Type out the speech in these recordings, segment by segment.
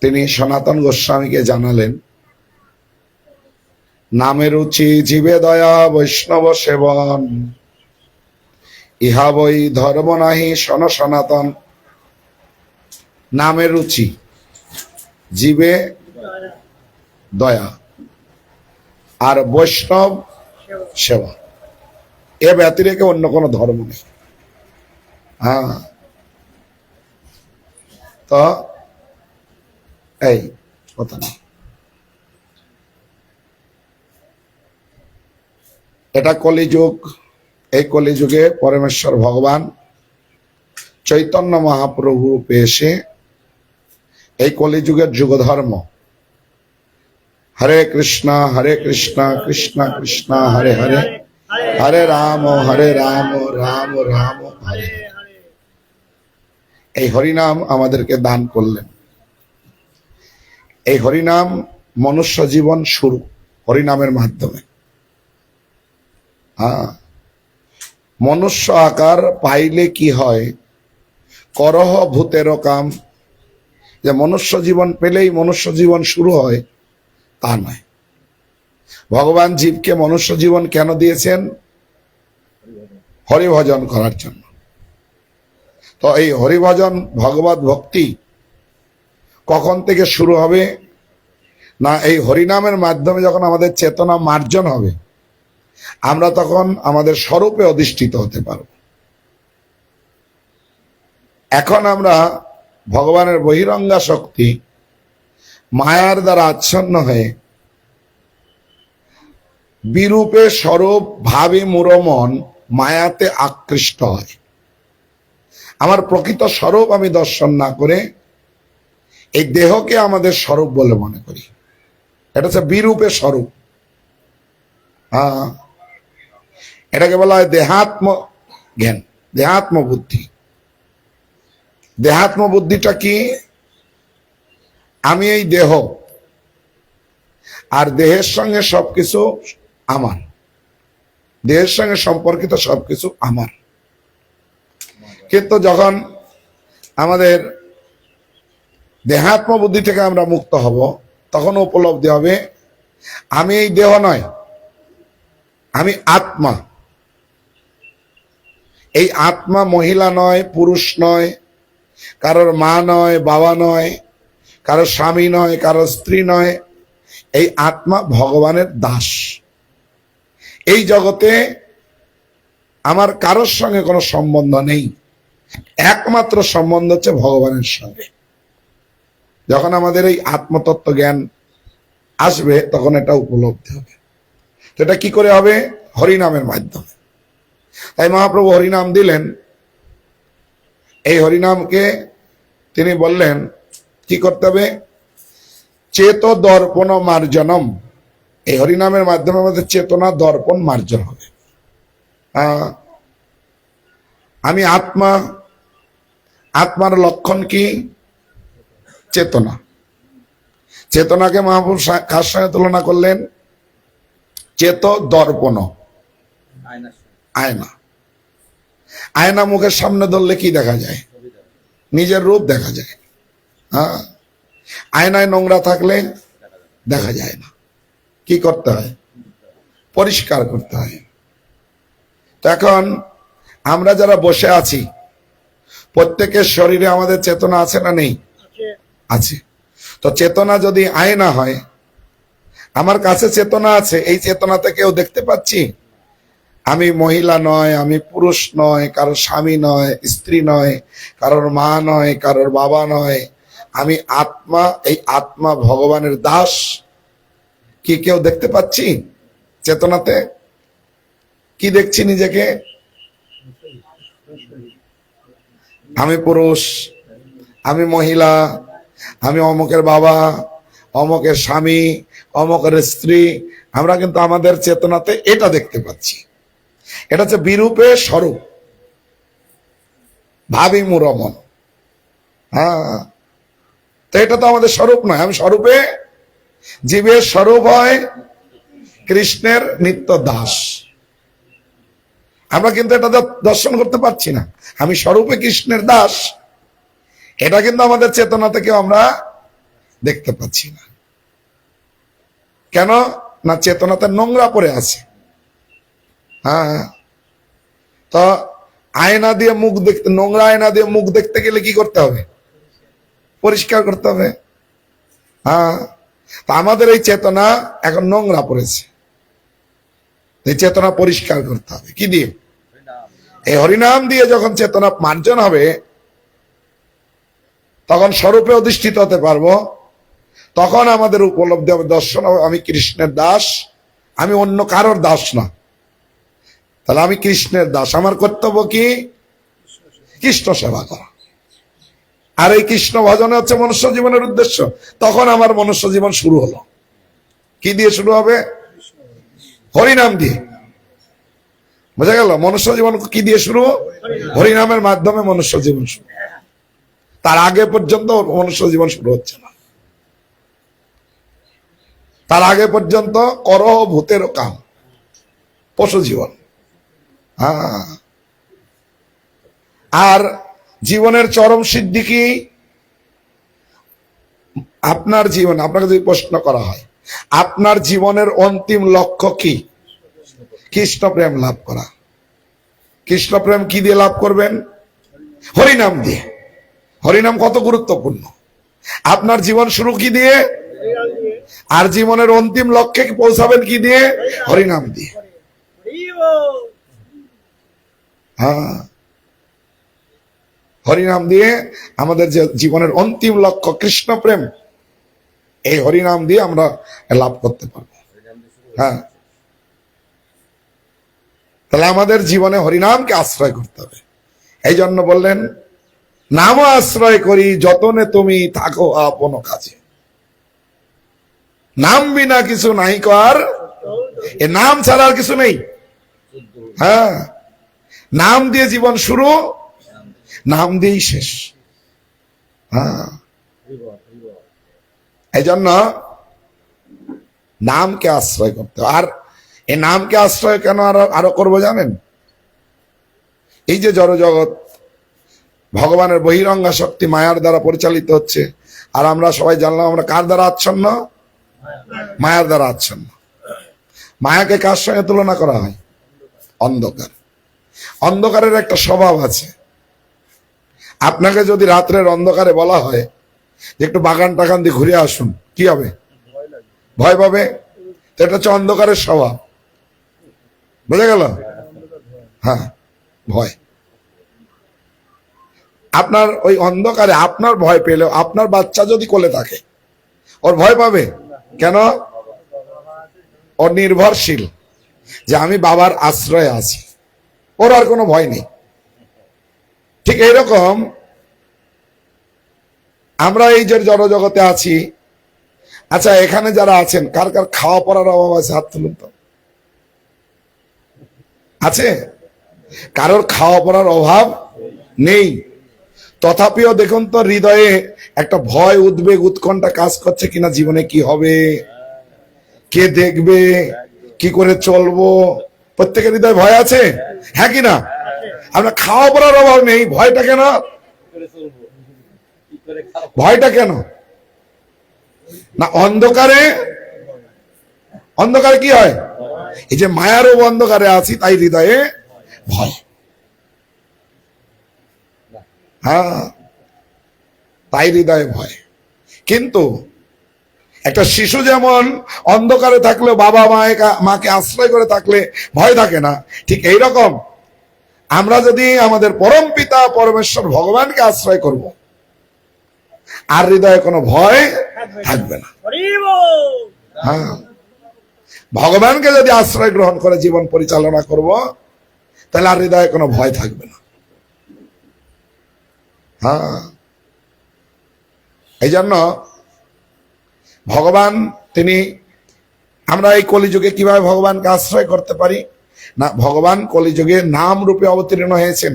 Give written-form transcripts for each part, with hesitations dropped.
তিনি সনাতন গোস্বামীকে জানালেন, নামে রুচি জীবে দয়া বৈষ্ণব সেবন, ইহা বই ধর্ম নাহি সন সনাতন। নামে রুচি, জীবে দয়া, আর বৈষ্ণব সেবা, এ ব্যতিরেকে অন্য কোনো ধর্ম নেই। হ্যাঁ, তো এই কথা না, এটা কলিযুগ। এই কলিযুগে পরমেশ্বর ভগবান চৈতন্য মহাপ্রভু রূপে এসে এই কলিযুগের যুগ ধর্ম হরে কৃষ্ণ কৃষ্ণ কৃষ্ণ হরে হরে, হরে রাম রাম রাম হরে হরে, এই হরিনাম আমাদেরকে দান করলেন। এই হরিনাম মনুষ্য জীবন শুরু হরিনামের মাধ্যমে। মনুষ্য আকার পাইলে কি হয়, করহ ভূতের কাম। যে মনুষ্য জীবন পেলেই মনুষ্য জীবন শুরু হয় তা নয়। ভগবান জীবকে মনুষ্য জীবন কেন দিয়েছেন? হরিভজন করার জন্য। তো এই হরিভজন ভগবত ভক্তি কখন থেকে শুরু হবে না, এই হরিনামের মাধ্যমে যখন আমাদের চেতনা মার্জন হবে, আমরা তখন আমাদের স্বরূপে অধিষ্ঠিত হতে পারব। এখন আমরা ভগবানের বহিরঙ্গা শক্তি মায়ার দ্বারা আচ্ছন্ন হয়ে বিরূপে স্বরূপ ভাবে মুরমন মায়াতে আকৃষ্ট হয়। আমার প্রকৃত স্বরূপ আমি দর্শন না করে এই দেহকে আমাদের স্বরূপ বলে মনে করি। এটা হচ্ছে বিরূপে স্বরূপ। এটাকে বলা হয় দেহাত্ম জ্ঞান, দেহাত্ম বুদ্ধি। দেহাত্ম বুদ্ধিটা কি? আমি এই দেহ, আর দেহের সঙ্গে সবকিছু আমার, দেহের সঙ্গে সম্পর্কিত সবকিছু আমার। কিন্তু যখন আমাদের দেহাত্ম বুদ্ধি থেকে আমরা মুক্ত হব, তখন উপলব্ধি হবে আমি এই দেহ নয়, আমি আত্মা। এই আত্মা মহিলা নয়, পুরুষ নয়, কারোর মা নয়, বাবা নয়, কারোর স্বামী নয়, কারোর স্ত্রী নয়। এই আত্মা ভগবানের দাস। এই জগতে আমার কারোর সঙ্গে কোনো সম্বন্ধ নেই, একমাত্র সম্বন্ধ হচ্ছে ভগবানের সঙ্গে। যখন আমাদের এই আত্মতত্ত্ব জ্ঞান আসবে, তখন এটা উপলব্ধি হবে। তো এটা কি করে হবে? হরিনামের মাধ্যমে। তাই মহাপ্রভু হরিনাম দিলেন। এই হরিনামকে তিনি বললেন কি করতে হবে? চেত দর্পণ মার্জনম। এই হরিনামের মাধ্যমে আমাদের চেতনা দর্পণ মার্জন হবে। আমি আত্মা, আত্মার লক্ষণ কি? চেতনা। চেতনাকে মহাপ্রভু কার সঙ্গে তুলনা করলেন? চেত দর্পণ, আয়না। আয়না মুখের সামনে ধরলে কি দেখা যায়? নিজের রূপ দেখা যায়। আয়নায় নোংরা থাকলে দেখা যায় না। কি করতে হয়? পরিষ্কার করতে হয়। তো এখন আমরা যারা বসে আছি, প্রত্যেকের শরীরে আমাদের চেতনা আছে না নেই? আছে। তো চেতনা যদি আয়না হয়, আমার কাছে চেতনা আছে, এই চেতনাতে কেউ দেখতে পাচ্ছি? আমি মহিলা নয়, আমি পুরুষ নয়, কারোর স্বামী নয়, স্ত্রী নয়, কারোর মা নয়, কারোর বাবা নয়। আমি আত্মা। এই আত্মা ভগবানের দাস। কি কেউ দেখতে পাচ্ছি চেতনাতে? কি দেখছি নিজেকে? আমি পুরুষ, আমি মহিলা, আমি অমুকের বাবা, অমুকের স্বামী, অমুকের স্ত্রী। আমরা কিন্তু আমাদের চেতনাতে এটা দেখতে পাচ্ছি। এটা হচ্ছে বিরূপে স্বরূপ ভাবি মুরমন। তো এটা তো আমাদের স্বরূপ নয়। আমি স্বরূপে, জীবের স্বরূপ হয় কৃষ্ণের নিত্য দাস। আমরা কিন্তু এটা দর্শন করতে পারছি না। আমি স্বরূপে কৃষ্ণের দাস, এটা কিন্তু আমাদের চেতনা থেকে আমরা দেখতে পাচ্ছি না। কেন না? চেতনাতে নোংরা পড়ে আছে। হ্যাঁ, তো আয়না দিয়ে মুখ দেখতে, নোংরা আয়না দিয়ে মুখ দেখতে গেলে কি করতে হবে? পরিষ্কার করতে হবে। হ্যাঁ, তা আমাদের এই চেতনা এখন নোংরা পড়েছে, এই চেতনা পরিষ্কার করতে হবে। কি দিয়ে? এই হরিনাম দিয়ে যখন চেতনা মার্জন হবে, তখন স্বরূপে অধিষ্ঠিত হতে পারবো। তখন আমাদের উপলব্ধি হবে, দর্শন হবে, আমি কৃষ্ণের দাস, আমি অন্য কারোর দাস না। তাহলে আমি কৃষ্ণের দাস, আমার কর্তব্য কি? কৃষ্ণ সেবা করা। আর এই কৃষ্ণ ভজনে হচ্ছে মনুষ্য জীবনের উদ্দেশ্য। তখন আমার মনুষ্য জীবন শুরু হলো। কি দিয়ে শুরু হবে? হরিনাম দিয়ে। বোঝা গেল? মনুষ্য জীবন কি দিয়ে শুরু? হরিনামের মাধ্যমে মনুষ্য জীবন শুরু। তার আগে পর্যন্ত মনুষ্য জীবন শুরু হচ্ছে না। তার আগে পর্যন্ত করহ ভূতের কাম, পশু জীবন। হ্যাঁ, আর জীবনের চরম সিদ্ধি কি? আপনার জীবন, আপনাকে যদি প্রশ্ন করা হয় আপনার জীবনের অন্তিম লক্ষ্য কি? কৃষ্ণ প্রেম লাভ করা। কৃষ্ণ প্রেম কি দিয়ে লাভ করবেন? হরিনাম দিয়ে। হরিনাম কত গুরুত্বপূর্ণ। আপনার জীবন শুরু কি দিয়ে? আর জীবনের অন্তিম লক্ষ্যে পৌঁছাবেন কি দিয়ে? হরিনাম দিয়ে। হ্যাঁ, হরিনাম দিয়ে আমাদের যে জীবনের অন্তিম লক্ষ্য কৃষ্ণ প্রেম, এই হরিনাম দিয়ে আমরা লাভ করতে পারবো। হ্যাঁ, তাহলে আমাদের জীবনে হরিনামকে আশ্রয় করতে হবে। এই জন্য বললেন, নাম আশ্রয় করি যতনে তুমি থাকো আপন কাজে। নাম বিনা কিছু নাই কর, এ নাম ছাড়া আর কিছু নেই। হ্যাঁ, নাম দিয়ে জীবন শুরু, নাম দিয়েই শেষ। হ্যাঁ, এই জন্য নামকে আশ্রয় করতে হবে। আর এই নামকে আশ্রয় কেন আরো করবো জানেন? এই যে জড় জগৎ ভগবানের বহিরঙ্গা শক্তি মায়ার দ্বারা পরিচালিত হচ্ছে, আর আমরা সবাই জানলাম আমরা কার দ্বারা আচ্ছন্ন? মায়ার দ্বারা আচ্ছন্ন। মায়াকে কার সঙ্গে তুলনা করা হয়? অন্ধকার। অন্ধকারের একটা স্বভাব আছে। আপনাকে যদি রাত্রের অন্ধকারে বলা হয় যে একটু বাগান টাগান দিয়ে ঘুরে আসুন, কি হবে? ভয় পাবে। তো এটা হচ্ছে অন্ধকারের স্বভাব। বুঝা গেল? হ্যাঁ, ভয়। আপনার ওই অন্ধকারে আপনার ভয় পেলেও আপনার বাচ্চা যদি কোলে থাকে, ওর ভয় পাবে কেন? ওর নির্ভরশীল যে আমি বাবার আশ্রয়ে আছি, ওর আর কোনো ভয় নেই। ঠিক এইরকম আমরা এই যে জড় জগতে আছি। আচ্ছা, এখানে যারা আছেন কার কার খাওয়া পড়ার অভাব আছে? হাত তুলুন তো। আছে? কারোর খাওয়া পড়ার অভাব নেই। তথাপিও দেখুন তো হৃদয়ে একটা ভয়, উদ্বেগ, উৎকণ্ঠা কাজ করছে কিনা, জীবনে কি হবে, কে দেখবে, কি করে চলবো। প্রত্যেকের হৃদয়ে ভয় আছে, হ্যাঁ কিনা? আমরা খাওয়া পড়ার অভাব নেই, ভয়টা কেন? ভয়টা কেন না? অন্ধকারে, অন্ধকারে কি হয়? এই যে মায়ারও অন্ধকারে আছি, তাই হৃদয়ে ভয়। হ্যাঁ, তাই হৃদয়ে ভয়। কিন্তু একটা শিশু যেমন অন্ধকারে থাকলেও বাবা মাকে আশ্রয় করে থাকলে ভয় থাকে না, ঠিক এইরকম আমরা যদি আমাদের পরম পিতা পরমেশ্বর ভগবানকে আশ্রয় করব, আর হৃদয়ে কোনো ভয় থাকবে না। হ্যাঁ, ভগবানকে যদি আশ্রয় গ্রহণ করে জীবন পরিচালনা করব, তাহলে আর হৃদয়ে কোনো ভয় থাকবে না। হ্যাঁ, এই জন্য ভগবান তিনি, আমরা এই কলিযুগে কিভাবে ভগবানকে আশ্রয় করতে পারি না? ভগবান কলিযুগে নাম রূপে অবতীর্ণ হয়েছেন।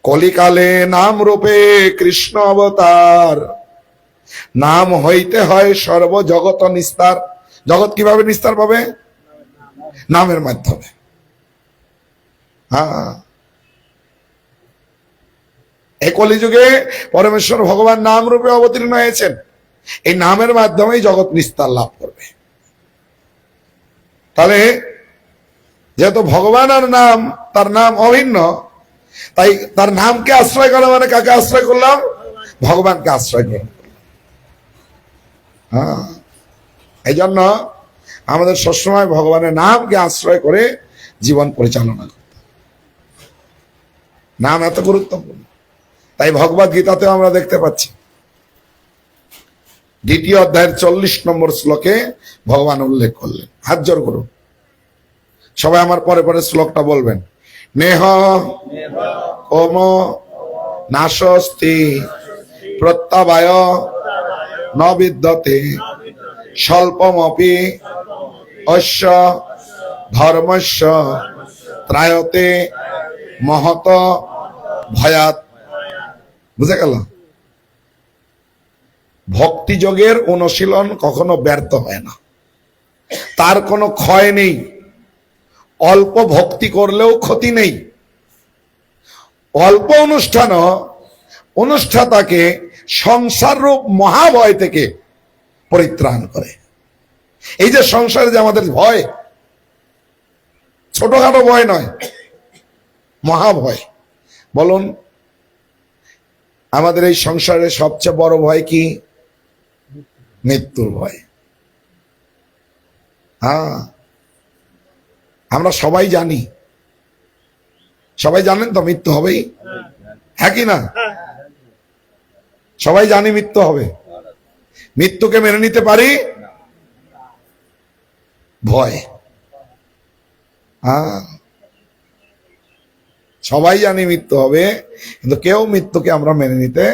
কলিকালে নাম রূপে কৃষ্ণ অবতার, নাম হইতে হয় সর্ব জগৎ নিস্তার। জগৎ কিভাবে নিস্তার পাবে? নামের মাধ্যমে। হ্যাঁ, এই কলিযুগে পরমেশ্বর ভগবান নাম রূপে অবতীর্ণ হয়েছেন। এই নামের মাধ্যমেই জগৎ নিস্তার লাভ করবে। তাহলে যেহেতু ভগবান আর নাম, তার নাম অভিন্ন, তাই তার নামকে আশ্রয় করা মানে কাকে আশ্রয় করলাম? ভগবানকে আশ্রয় করলাম। হ্যাঁ, এই জন্য আমাদের সবসময় ভগবানের নামকে আশ্রয় করে জীবন পরিচালনা করতে। নাম এত গুরুত্বপূর্ণ। তাই ভগবদ গীতাতেও আমরা দেখতে পাচ্ছি 2য় অধ্যায়ের 40 নম্বর শ্লোকে ভগবান উল্লেখ করলেন। হাত জোর করুন, সবাই আমার পরে পরে শ্লোকটা বলবেন। নেহ ওম নাশস্তি প্রত্যাবায় ন বিদ্যতে স্বল্পমপি অস্য ধর্মস্য ত্রায়তে মহত ভয়াত। বুঝে গেল? ভক্তিযোগের অনুশীলন কখনো ব্যর্থ হয় না, তার কোনো ক্ষয় নেই। অল্প ভক্তি করলেও ক্ষতি নেই। অল্প অনুষ্ঠানও অনুষ্ঠাতাকে সংসার রূপ মহাভয় থেকে পরিত্রাণ করে। এই যে সংসারে যে আমাদের ভয়, ছোটখাটো ভয় নয়, মহাভয়। বলুন, আমাদের এই সংসারের সবচেয়ে বড় ভয় কি? মৃত্যুর ভয়। হ্যাঁ, আমরা সবাই জানি, সবাই জানেন তো মৃত্যু হবেই, হ্যাঁ কি না? সবাই জানি মৃত্যু হবে। মৃত্যুকে মেনে নিতে পারি? ভয়। হ্যাঁ, সবাই জানি মৃত্যু হবে, কিন্তু কেউ মৃত্যুকে আমরা মেনে নিতে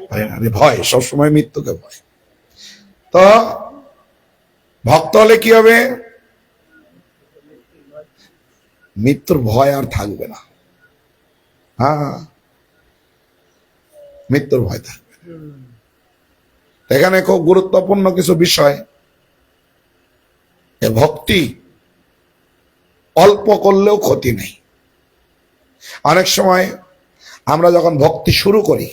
পারি না। ভয়, সবসময় মৃত্যুকে ভয়। তো ভক্ত হলে কি হবে? মৃত্যুর ভয় আর থাকবে না। হ্যাঁ, মৃত্যুর ভয় থাকবে। এখানে খুব গুরুত্বপূর্ণ কিছু বিষয়। ভক্তি অল্প করলেও ক্ষতি নেই। অনেক সময় আমরা যখন ভক্তি শুরু করি,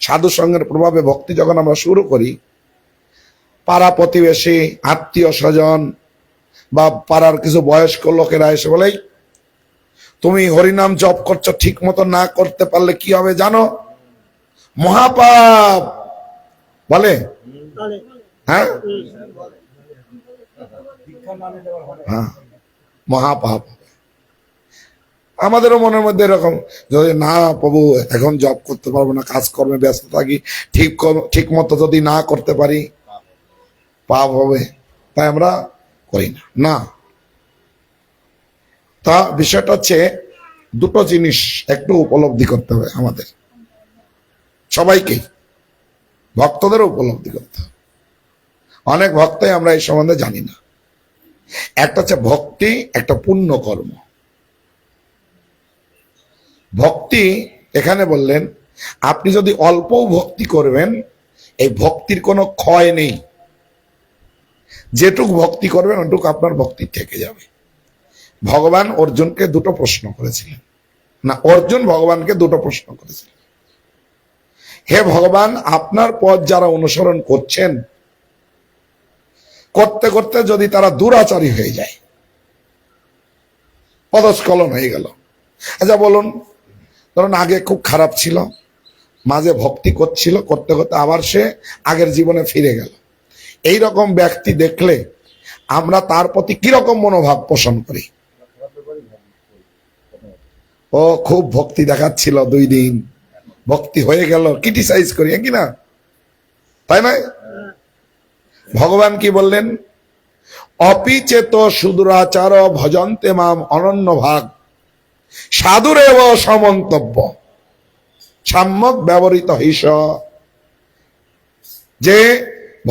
সাধু সঙ্গের প্রভাবে ভক্তি যখন আমরা শুরু করি, পাড়া প্রতিবেশী, আত্মীয় স্বজন বা পাড়ার কিছু বয়স্ক লোকেরা এসে বলে, তুমি হরিনাম জপ করছো, ঠিক মতো না করতে পারলে কি হবে জানো? মহাপাপ। বলে? হ্যাঁ, হ্যাঁ, মহাপাপ। আমাদেরও মনের মধ্যে এরকম, যদি না প্রভু এখন জব করতে পারবো না, কাজকর্মে ব্যস্ত থাকি, ঠিক মতো যদি না করতে পারি পাপ হবে, তাই আমরা করি না। না, তা বিষয়টা হচ্ছে দুটো জিনিস একটু উপলব্ধি করতে হবে আমাদের সবাইকেই, ভক্তদেরও উপলব্ধি করতে হবে। অনেক ভক্তই আমরা এই সম্বন্ধে জানি না। একটা হচ্ছে ভক্তি, একটা পুণ্য কর্ম। ভক্তি এখানে বললেন, আপনি যদি অল্প ভক্তি করবেন, এই ভক্তির কোনো ক্ষয় নেই। যেটুক ভক্তি করবেন ওটুকু আপনার ভক্তি থেকে যাবে। ভগবান অর্জুনকে দুটো প্রশ্ন করেছিলেন, না অর্জুন ভগবানকে দুটো প্রশ্ন করেছিলেন। হে ভগবান, আপনার পথ যারা অনুসরণ করছেন, করতে করতে যদি তারা দুরাচারী হয়ে যায়, পদস্খলন হয়ে গেল। আচ্ছা বলুন, ধরুন আগে খুব খারাপ ছিল, মাঝে ভক্তি করছিল, করতে করতে আবার সে আগের জীবনে ফিরে গেল। এই রকম ব্যক্তি দেখলে আমরা তার প্রতি কিরকম মনোভাব পোষণ করি? ও খুব ভক্তি দেখাচ্ছিল, 2 দিন ভক্তি হয়ে গেল, ক্রিটিসাইজ করি, কি না? তাই নয়? ভগবান কি বললেন? অপিচেত সুদুরাচার ভজন্তে মাম অনন্য ভাগ সাধুরেব সমন্তব্য সাম্যক ব্যবহৃত হিস। যে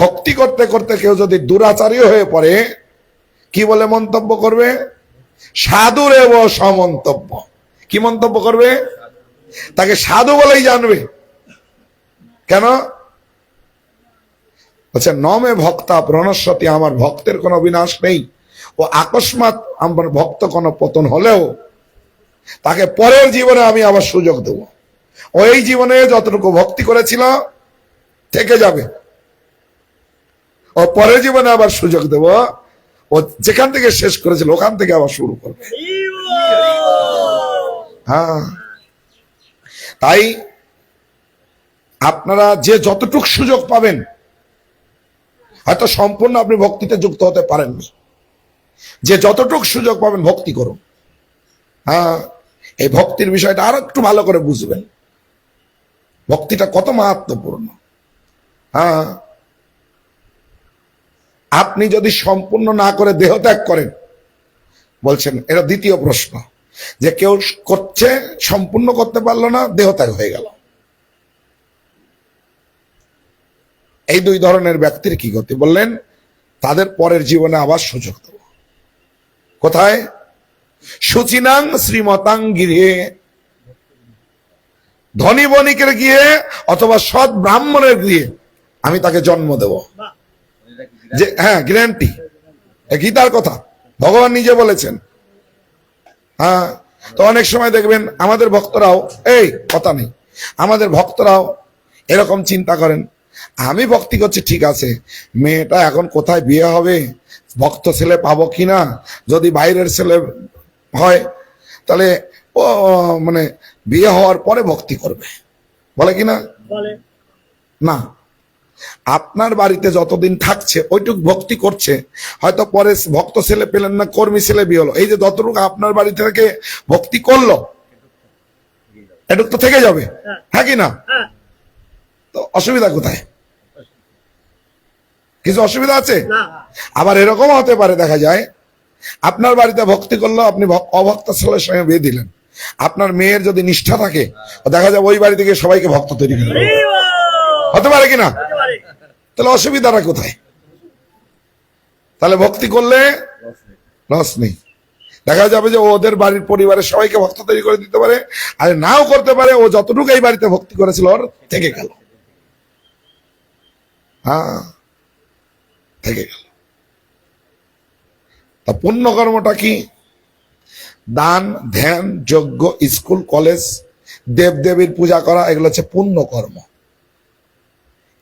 ভক্তি করতে করতে কেউ যদি দুরাচারী হয়ে পড়ে, কি বলে মন্তব্য করবে? সাধুরেব সমন্তব্য। কি মন্তব্য করবে? তাকে সাধু বলেই জানবে। কেন? আচ্ছা, নমে ভক্তা প্রণশ্বতী, আমার ভক্তের কোনো বিনাশ নেই। ও আকস্মাৎ আমার ভক্ত কোনো পতন হলেও তাকে পরের জীবনে আমি আবার সুযোগ দেব। ওই জীবনে যতটুকু ভক্তি করেছিল থেকে যাবে। ও পরের জীবনে আবার সুযোগ দেব, ও যেখান থেকে শেষ করেছিল ওখান থেকে আবার শুরু করবে। হ্যাঁ, তাই আপনারা যে যতটুক সুযোগ পাবেন, হয়তো সম্পূর্ণ আপনি ভক্তিতে যুক্ত হতে পারেননি, যে যতটুক সুযোগ পাবেন ভক্তি করুন। হ্যাঁ, এই ভক্তির বিষয়টা আরো একটু ভালো করে বুঝবেন, ভক্তিটা কত মাহাত্ম্যপূর্ণ। হ্যাঁ, আপনি যদি সম্পূর্ণ না করে দেহ ত্যাগ করেন, বলছেন এটা দ্বিতীয় প্রশ্ন, যে কেউ করছে সম্পূর্ণ করতে পারলো না, দেহ ত্যাগ হয়ে গেল, এই দুই ধরনের ব্যক্তির কি গতি? বললেন তাদের পরের জীবনে আবার সুযোগ দেব। কোথায়? সুচিনাং শ্রীমতাং গৃহে, ধনী বণিকের গিয়ে অথবা সৎ ব্রাহ্মণের গৃহে আমি তাকে জন্ম দেব। যে হ্যাঁ, গ্যারান্টি, গীতার কথা ভগবান নিজে বলেছেন। হ্যাঁ, তো অনেক সময় দেখবেন আমাদের ভক্তরাও, এই কথা নেই, আমাদের ভক্তরাও এরকম চিন্তা করেন, আমি ভক্তি করছি ঠিক আছে, মেয়েটা এখন কোথায় বিয়ে হবে, ভক্ত ছেলে পাবো কিনা, যদি বাইরের ছেলে হয় তাহলে ও মানে বিয়ে হওয়ার পরে ভক্তি করবে, বলে কিনা? না, আপনার বাড়িতে যতদিন থাকছে ওইটুক ভক্তি করছে, হয়তো পরে ভক্ত ছেলে পেলেন না, কর্মী ছেলে বিয়ে হলো, এই যে যতটুকু আপনার বাড়ি থেকে ভক্তি করলো এটুক তো থেকে যাবে, হ্যাঁ কি না? তো অসুবিধা কোথায়? কিছু অসুবিধা আছে? আবার এরকম হতে পারে, দেখা যায় আপনার বাড়িতে ভক্তি করলো, আপনি অভক্ত ছেলের সঙ্গে বিয়ে দিলেন, আপনার মেয়ের যদি নিষ্ঠা থাকে দেখা যায় ওই বাড়ি থেকে সবাইকে ভক্ত তৈরি করে, হতে পারে কিনা? তাহলে অসুবিধাটা কোথায়? তাহলে ভক্তি করলে লস নেই, দেখা যাবে যে ওদের বাড়ির পরিবারের সবাইকে ভক্ত তৈরি করে দিতে পারে, আর নাও করতে পারে, ও যতটুকু এই বাড়িতে ভক্তি করেছিল ওর থেকে গেল। হ্যাঁ, থেকে গেল। তা পুণ্য কর্মটা কি? দান, ধ্যান, যজ্ঞ, স্কুল, কলেজ, দেবদেবীর পূজা করা, এগুলো হচ্ছে পুণ্য কর্ম।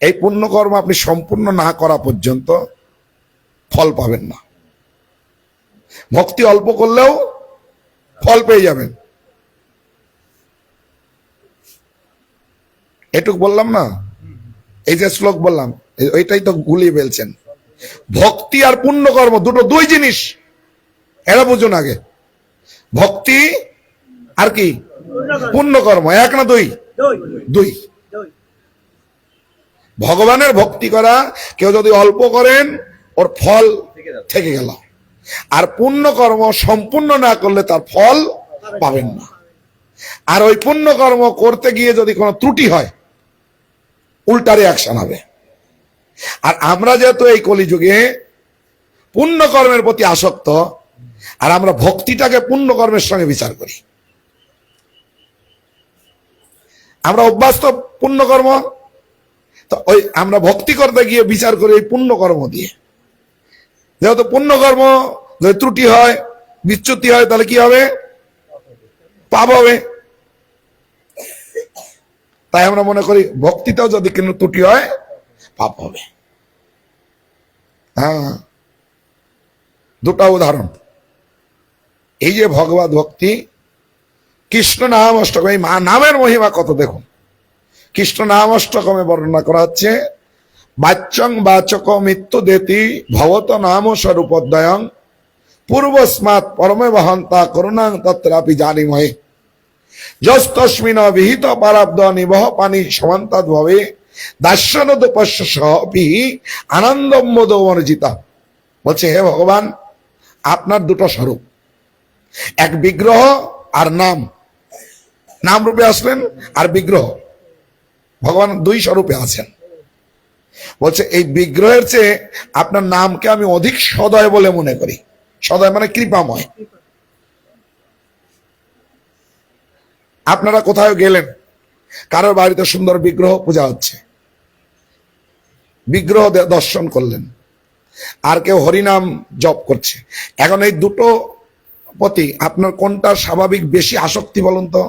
এই পুণ্য কর্ম আপনি সম্পূর্ণ না করা পর্যন্ত ফল পাবেন না। ভক্তি অল্প করলেও ফল পেয়ে যাবেন। এটুক বললাম না, এই যে শ্লোক বললাম ওইটাই তো গুলিয়ে ফেলছেন। ভক্তি আর পুণ্য কর্ম দুটো দুই জিনিস, এরা বুঝুন আগে। ভক্তি আর কি পুণ্য কর্ম, এক না দুই? দুই। ভগবানের ভক্তি করা কেউ যদি অল্প করেন ওর ফল থেকে গেল, আর পুণ্য কর্ম সম্পূর্ণ না করলে তার ফল পাবেন না। আর ওই পুণ্য কর্ম করতে গিয়ে যদি কোনো ত্রুটি হয় উল্টা রিয়াকশন হবে। আর আমরা যেহেতু এই কলিযুগে পুণ্য কর্মের প্রতি আসক্ত, আর আমরা ভক্তিটাকে পুণ্য কর্মের সঙ্গে বিচার করি, আমরা অভ্যস্ত পুণ্যকর্ম, তো ওই আমরা ভক্তি করতে গিয়ে বিচার করি এই পুণ্যকর্ম দিয়ে। যেহেতু পুণ্যকর্ম যদি ত্রুটি হয়, বিচ্যুতি হয়, তাহলে কি হবে? পাপ হবে। তাই আমরা মনে করি ভক্তিতেও যদি কোনো ত্রুটি হয় পাপ হবে। হ্যাঁ, দুটা উদাহরণ, এই যে ভগবত ভক্তি, কৃষ্ণ নাম অষ্টকম, এই নামের মহিমা কত দেখুন। কৃষ্ণ নাম অষ্টকমে বর্ণনা করা হচ্ছে, বাচ্যং বাচক মৃত্যু দেতি ভবত নাম স্বরূপোদয়ং পূর্বস্মাৎ পরমে বহন্তা করুণাং তত্রাপি জানিমহে যস্তস্মিন বিহিত পারাব্দ নিবহ পানি সমান্তাদ ভবে দাস্যনদুপস্য সহপি আনন্দম মোদমর্জিতা। বলছে হে ভগবান, আপনার দুটো স্বরূপ, এক বিগ্রহ আর নাম, নাম রূপে আসলেন আর বিগ্রহ, ভগবান দুই স্বরূপে আছেন। বলছে এই বিগ্রহের চেয়ে আপনার নামকে আমি অধিক সদয় বলে মনে করি। সদয় মানে কৃপাময়। আপনারা কোথাও গেলেন, কারোর বাড়িতে সুন্দর বিগ্রহ পূজা হচ্ছে, বিগ্রহ দর্শন করলেন, আর কেউ হরিনাম জপ করছে, এখন এই দুটো প্রতি আপনার কোনটা স্বাভাবিক বেশি আসক্তি বলুন তো?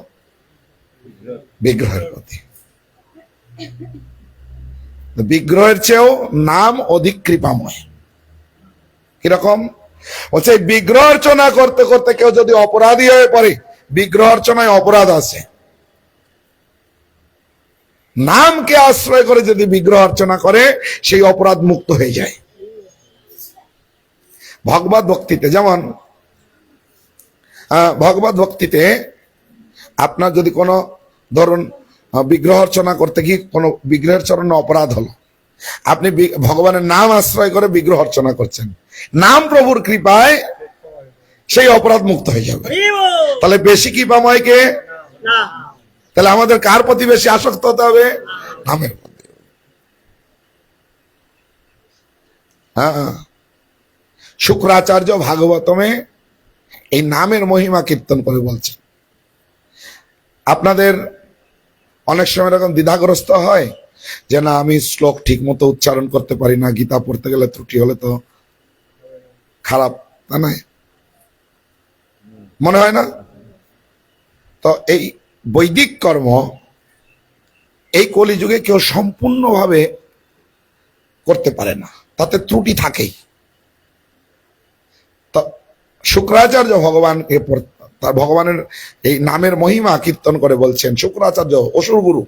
বিগ্রহের প্রতি। বিগ্রহের চেয়েও নাম অধিক কৃপাময়। কিরকম? বলছে বিগ্রহ অর্চনা করতে করতে কেউ যদি অপরাধী হয়ে পড়ে, বিগ্রহ অর্চনায় অপরাধ আছে, নামকে আশ্রয় করে যদি বিগ্রহ অর্চনা করে সেই অপরাধ মুক্ত হয়ে যায়। ভগবত ভক্তিতে যেমন, ভগবত ভক্তিতে আপনার যদি কোনো ধরুন বিগ্রহ অর্চনা করতে গিয়ে কোনো বিগ্রহের চরণে অপরাধ হলো, আপনি ভগবানের নাম আশ্রয় করে বিগ্রহ অর্চনা করছেন, নাম প্রভুর কৃপায় সেই অপরাধ মুক্ত হয়ে যাবে। তাহলে বেশি কৃপাময় কে? তাহলে আমাদের কার প্রতি বেশি আসক্ত হতে হবে? নামের প্রতি। হ্যাঁ, শুক্রাচার্য ভাগবতমে এই নামের মহিমা কীর্তন করে বলছেন। আপনাদের অনেক সময় এরকম দ্বিধাগ্রস্ত হয় যে না আমি শ্লোক ঠিক মতো উচ্চারণ করতে পারি না, গীতা পড়তে গেলে ত্রুটি হলে তো খারাপ, তা নয়, মনে হয় না? তো এই বৈদিক কর্ম এই কলিযুগে কেউ সম্পূর্ণভাবে করতে পারে না, তাতে ত্রুটি থাকেই। তো শুক্রাচার্য তার ভগবানের এই নামের মহিমা কীর্তন করে বলছেন, শুক্রাচার্য অসুর গুরু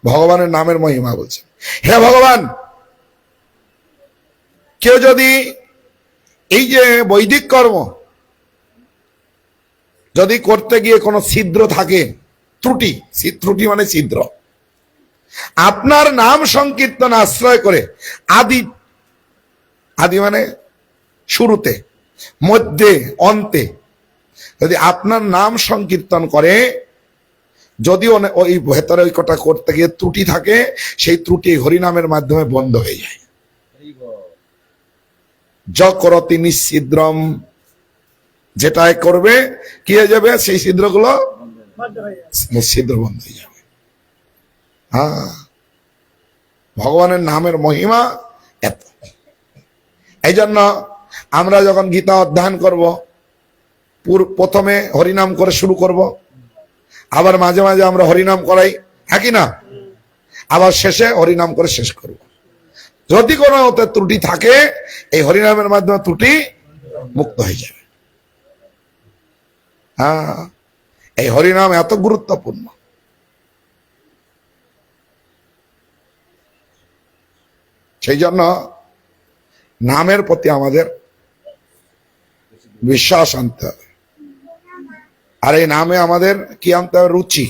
ভগবানের নামের মহিমা বলছেন, হে ভগবান, কেউ যদি এই যে বৈদিক কর্ম যদি করতে গিয়ে কোনো ছিদ্র থাকে, ত্রুটি, ত্রুটি মানে ছিদ্র, আপনার নাম সংকীর্তন আশ্রয় করে আদি, আদি মানে শুরুতে, মধ্যে, অন্তে যদি আপনার নাম সংকীর্তন করে, যদিও ওই ভেতরে ওই কটা করতে গিয়ে ত্রুটি থাকে, সেই ত্রুটি হরিনামের মাধ্যমে বন্ধ হয়ে যায়। যকরতি নিঃছিদ্রম, যেটাই করবে কি হয়ে যাবে? সেই ছিদ্রগুলো ছিদ্র বন্ধ হয়ে যাবে। হ্যাঁ, ভগবানের নামের মহিমা এত। এই জন্য আমরা যখন গীতা অধ্যয়ন করব, প্রথমে হরিনাম করে শুরু করব, আবার মাঝে মাঝে আমরা হরিনাম করাই, হ্যাঁ কি না? আবার শেষে হরিনাম করে শেষ করব। যদি কোনো ওতে ত্রুটি থাকে, এই হরিনামের মাধ্যমে ত্রুটি মুক্ত হয়ে যাবে। হ্যাঁ, এই হরিনাম এত গুরুত্বপূর্ণ। সেই জন্য নামের প্রতি আমাদের বিশ্বাস আনতে হবে, আর এই নামে আমাদের কি আনতে হবে? রুচি।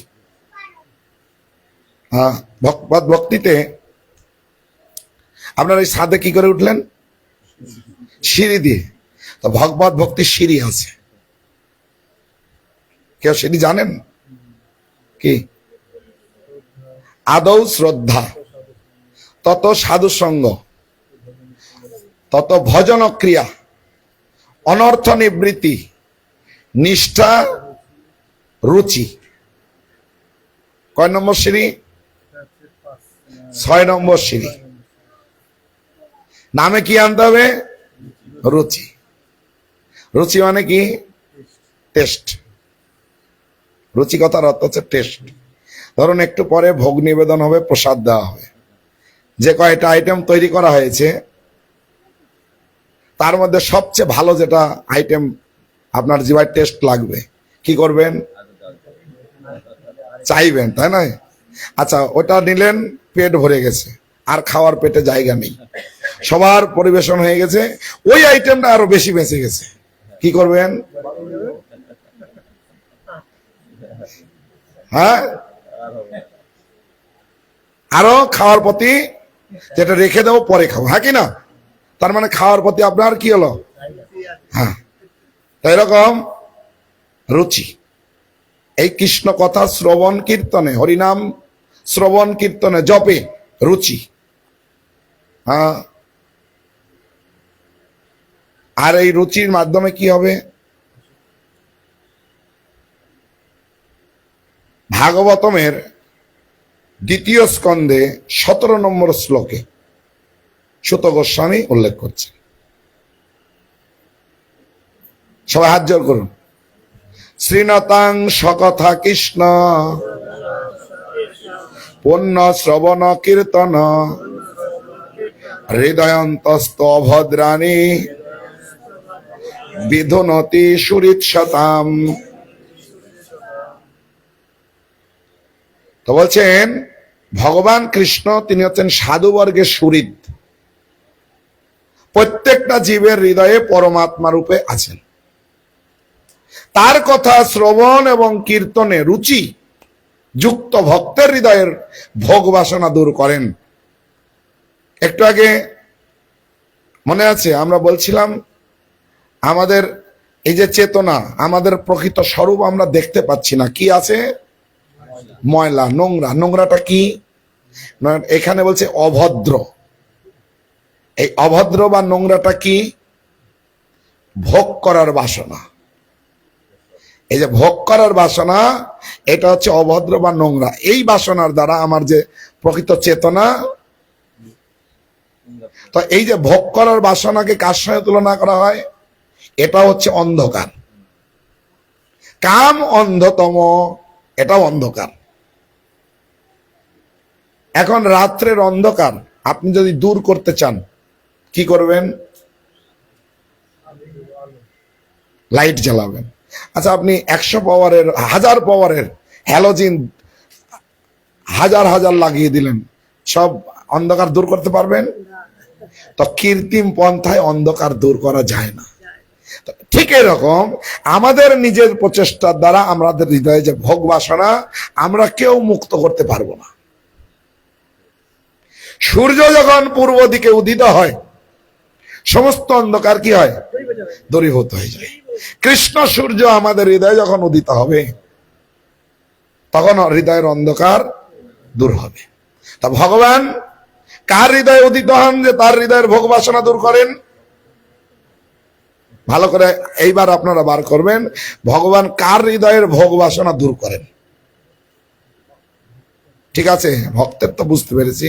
হ্যাঁ, ভগবত ভক্তিতে আপনার এই সাধে কি করে উঠলেন? সিঁড়ি দিয়ে। তো ভগবত ভক্তির সিঁড়ি আছে, কেউ সিঁড়ি জানেন কি? আদৌ শ্রদ্ধা, তত সাধু সঙ্গ, তত ভজন ক্রিয়া, অনর্থ নিবৃত্তি, নিষ্ঠা, রুচি। কয় নম্বর সিঁড়ি? 6 নম্বর সিঁড়ি। নামে কি আনতে হবে? রুচি। রুচি মানে কি? টেস্ট। রুচি কথার অর্থ হচ্ছে টেস্ট। ধরুন একটু পরে ভোগ নিবেদন হবে, প্রসাদ দেওয়া হবে, যে কয়টা আইটেম তৈরি করা হয়েছে তার মধ্যে সবচেয়ে ভালো যেটা আইটেম আপনার জিভায় টেস্ট লাগবে, কি করবেন? চাইবেন, তাই না? আচ্ছা, ওটা নিলেন, পেট ভরে গেছে, আর খাওয়ার পেটে জায়গা নেই, সবার পরিবেশন হয়ে গেছে, ওই আইটেমটা আরো বেশি বেঁচে গেছে, কি করবেন? হ্যাঁ, আরো খাওয়ার প্রতি, যেটা রেখে দেবো পরে খাবো, হ্যাঁ কি না? তার মানে খাওয়ার প্রতি আপনার কি হলো? হ্যাঁ, তাই এরকম রুচি। এই কৃষ্ণ কথা শ্রবণ কীর্তনে, হরিনাম শ্রবণ কীর্তনে, জপে রুচি। হ্যাঁ, আর এই রুচির মাধ্যমে কি হবে? ভাগবতমের 2য় স্কন্ধে 17 নম্বর শ্লোকে সুত গোস্বামী উল্লেখ করছে। সবাই হাত জোর করুন। শ্রীনতাং সকথা কৃষ্ণ পুণ্য শ্রবণ কীর্তন হৃদয়ন্তস্ত অভদ্রাণী বিধুনতি সুরিৎসতাম। তো বলছেন ভগবান কৃষ্ণ তিনি হচ্ছেন সাধুবর্গের সুহৃদ, প্রত্যেকটা জীবের হৃদয়ে পরমাত্মা রূপে আছেন। তার কথা শ্রবণ এবং কীর্তনে রুচি যুক্ত ভক্তের হৃদয়ের ভোগ বাসনা দূর করেন। একটু আগে মনে আছে আমরা বলছিলাম আমাদের এই যে চেতনা, আমাদের প্রকৃত স্বরূপ আমরা দেখতে পাচ্ছি না। কি আছে? ময়লা, নোংরা। নোংরাটা কি? এখানে বলছে অভদ্র। এই অভদ্র বা নোংরাটা কি? ভোগ করার বাসনা। এই যে ভোগ করার বাসনা, এটা হচ্ছে অভদ্র বা নোংরা। এই বাসনার দ্বারা আমার যে প্রকৃত চেতনা, তো এই যে ভোগ করার বাসনাকে কার সঙ্গে তুলনা করা হয়? এটা হচ্ছে অন্ধকার। কাম অন্ধতম, এটাও অন্ধকার। এখন রাত্রের অন্ধকার আপনি যদি দূর করতে চান কি করবেন? লাইট জ্বালাবেন। আচ্ছা, আপনি 100 পাওয়ারের 1000 পাওয়ারের হ্যালোজিন হাজার হাজার লাগিয়ে দিলেন, সব অন্ধকার দূর করতে পারবেন? তো কৃত্রিম পন্থায় অন্ধকার দূর করা যায় না। ঠিক এরকম আমাদের নিজের প্রচেষ্টার দ্বারা আমাদের হৃদয়ে যে ভোগ বাসনা, আমরা কেউ মুক্ত করতে পারবো না। সূর্য যখন পূর্ব দিকে উদিত হয় সমস্ত অন্ধকার কি হয়? দূরীভূত হয়ে যায়। কৃষ্ণ সূর্য আমাদের হৃদয়ে যখন উদিত হবে তখন হৃদয়ের অন্ধকার দূর হবে। তা ভগবান কার হৃদয়ে উদিত হন যে তার হৃদয়ের ভোগ বাসনা দূর করেন? ভালো করে এইবার আপনারা বার করবেন, ভগবান কার হৃদয়ের ভোগ বাসনা দূর করেন? ঠিক আছে, ভক্তের তো বুঝতে পেরেছি।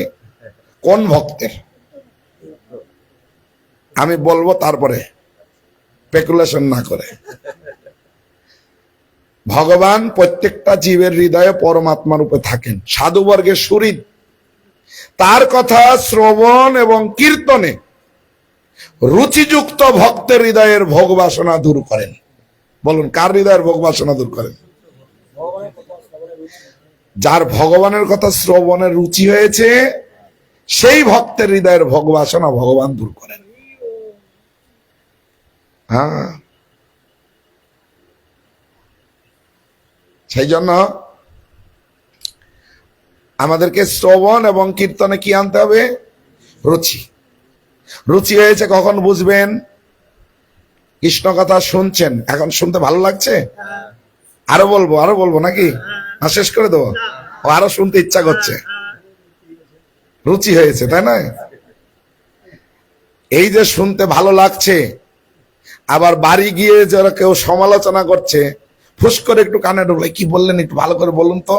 কোন ভক্তের? আমি বলবো, তারপরে স্পেকুলেশন না করে। ভগবান প্রত্যেকটা জীবের হৃদয়ে পরমাত্মা রূপে থাকেন, সাধুবর্গের সুহৃদ। তার কথা শ্রবণ এবং কীর্তনে রুচিযুক্ত ভক্তের হৃদয়ের ভোগ বাসনা দূর করেন। বলুন, কার হৃদয়ের ভোগ বাসনা দূর করেন? যার ভগবানের কথা শ্রবণের রুচি হয়েছে সেই ভক্তের হৃদয়ের ভোগ বাসনা ভগবান দূর করেন। হ্যাঁ, সেই জন্য আমাদেরকে শ্রবণ এবং কীর্তনে কি আনতে হবে? রুচি। রুচি হয়েছে কখন বুঝবেন? কৃষ্ণ কথা শুনছেন, এখন শুনতে ভালো লাগছে? আরো বলবো নাকি? না, শেষ করে দেবো? আরো শুনতে ইচ্ছা করছে, রুচি হয়েছে, তাই না? এই যে শুনতে ভালো লাগছে, আবার বাড়ি গিয়ে যারা কেউ সমালোচনা করছে ফুস করে একটু কানে ঢুকলে, কি বললেন একটু ভালো করে বলুন তো।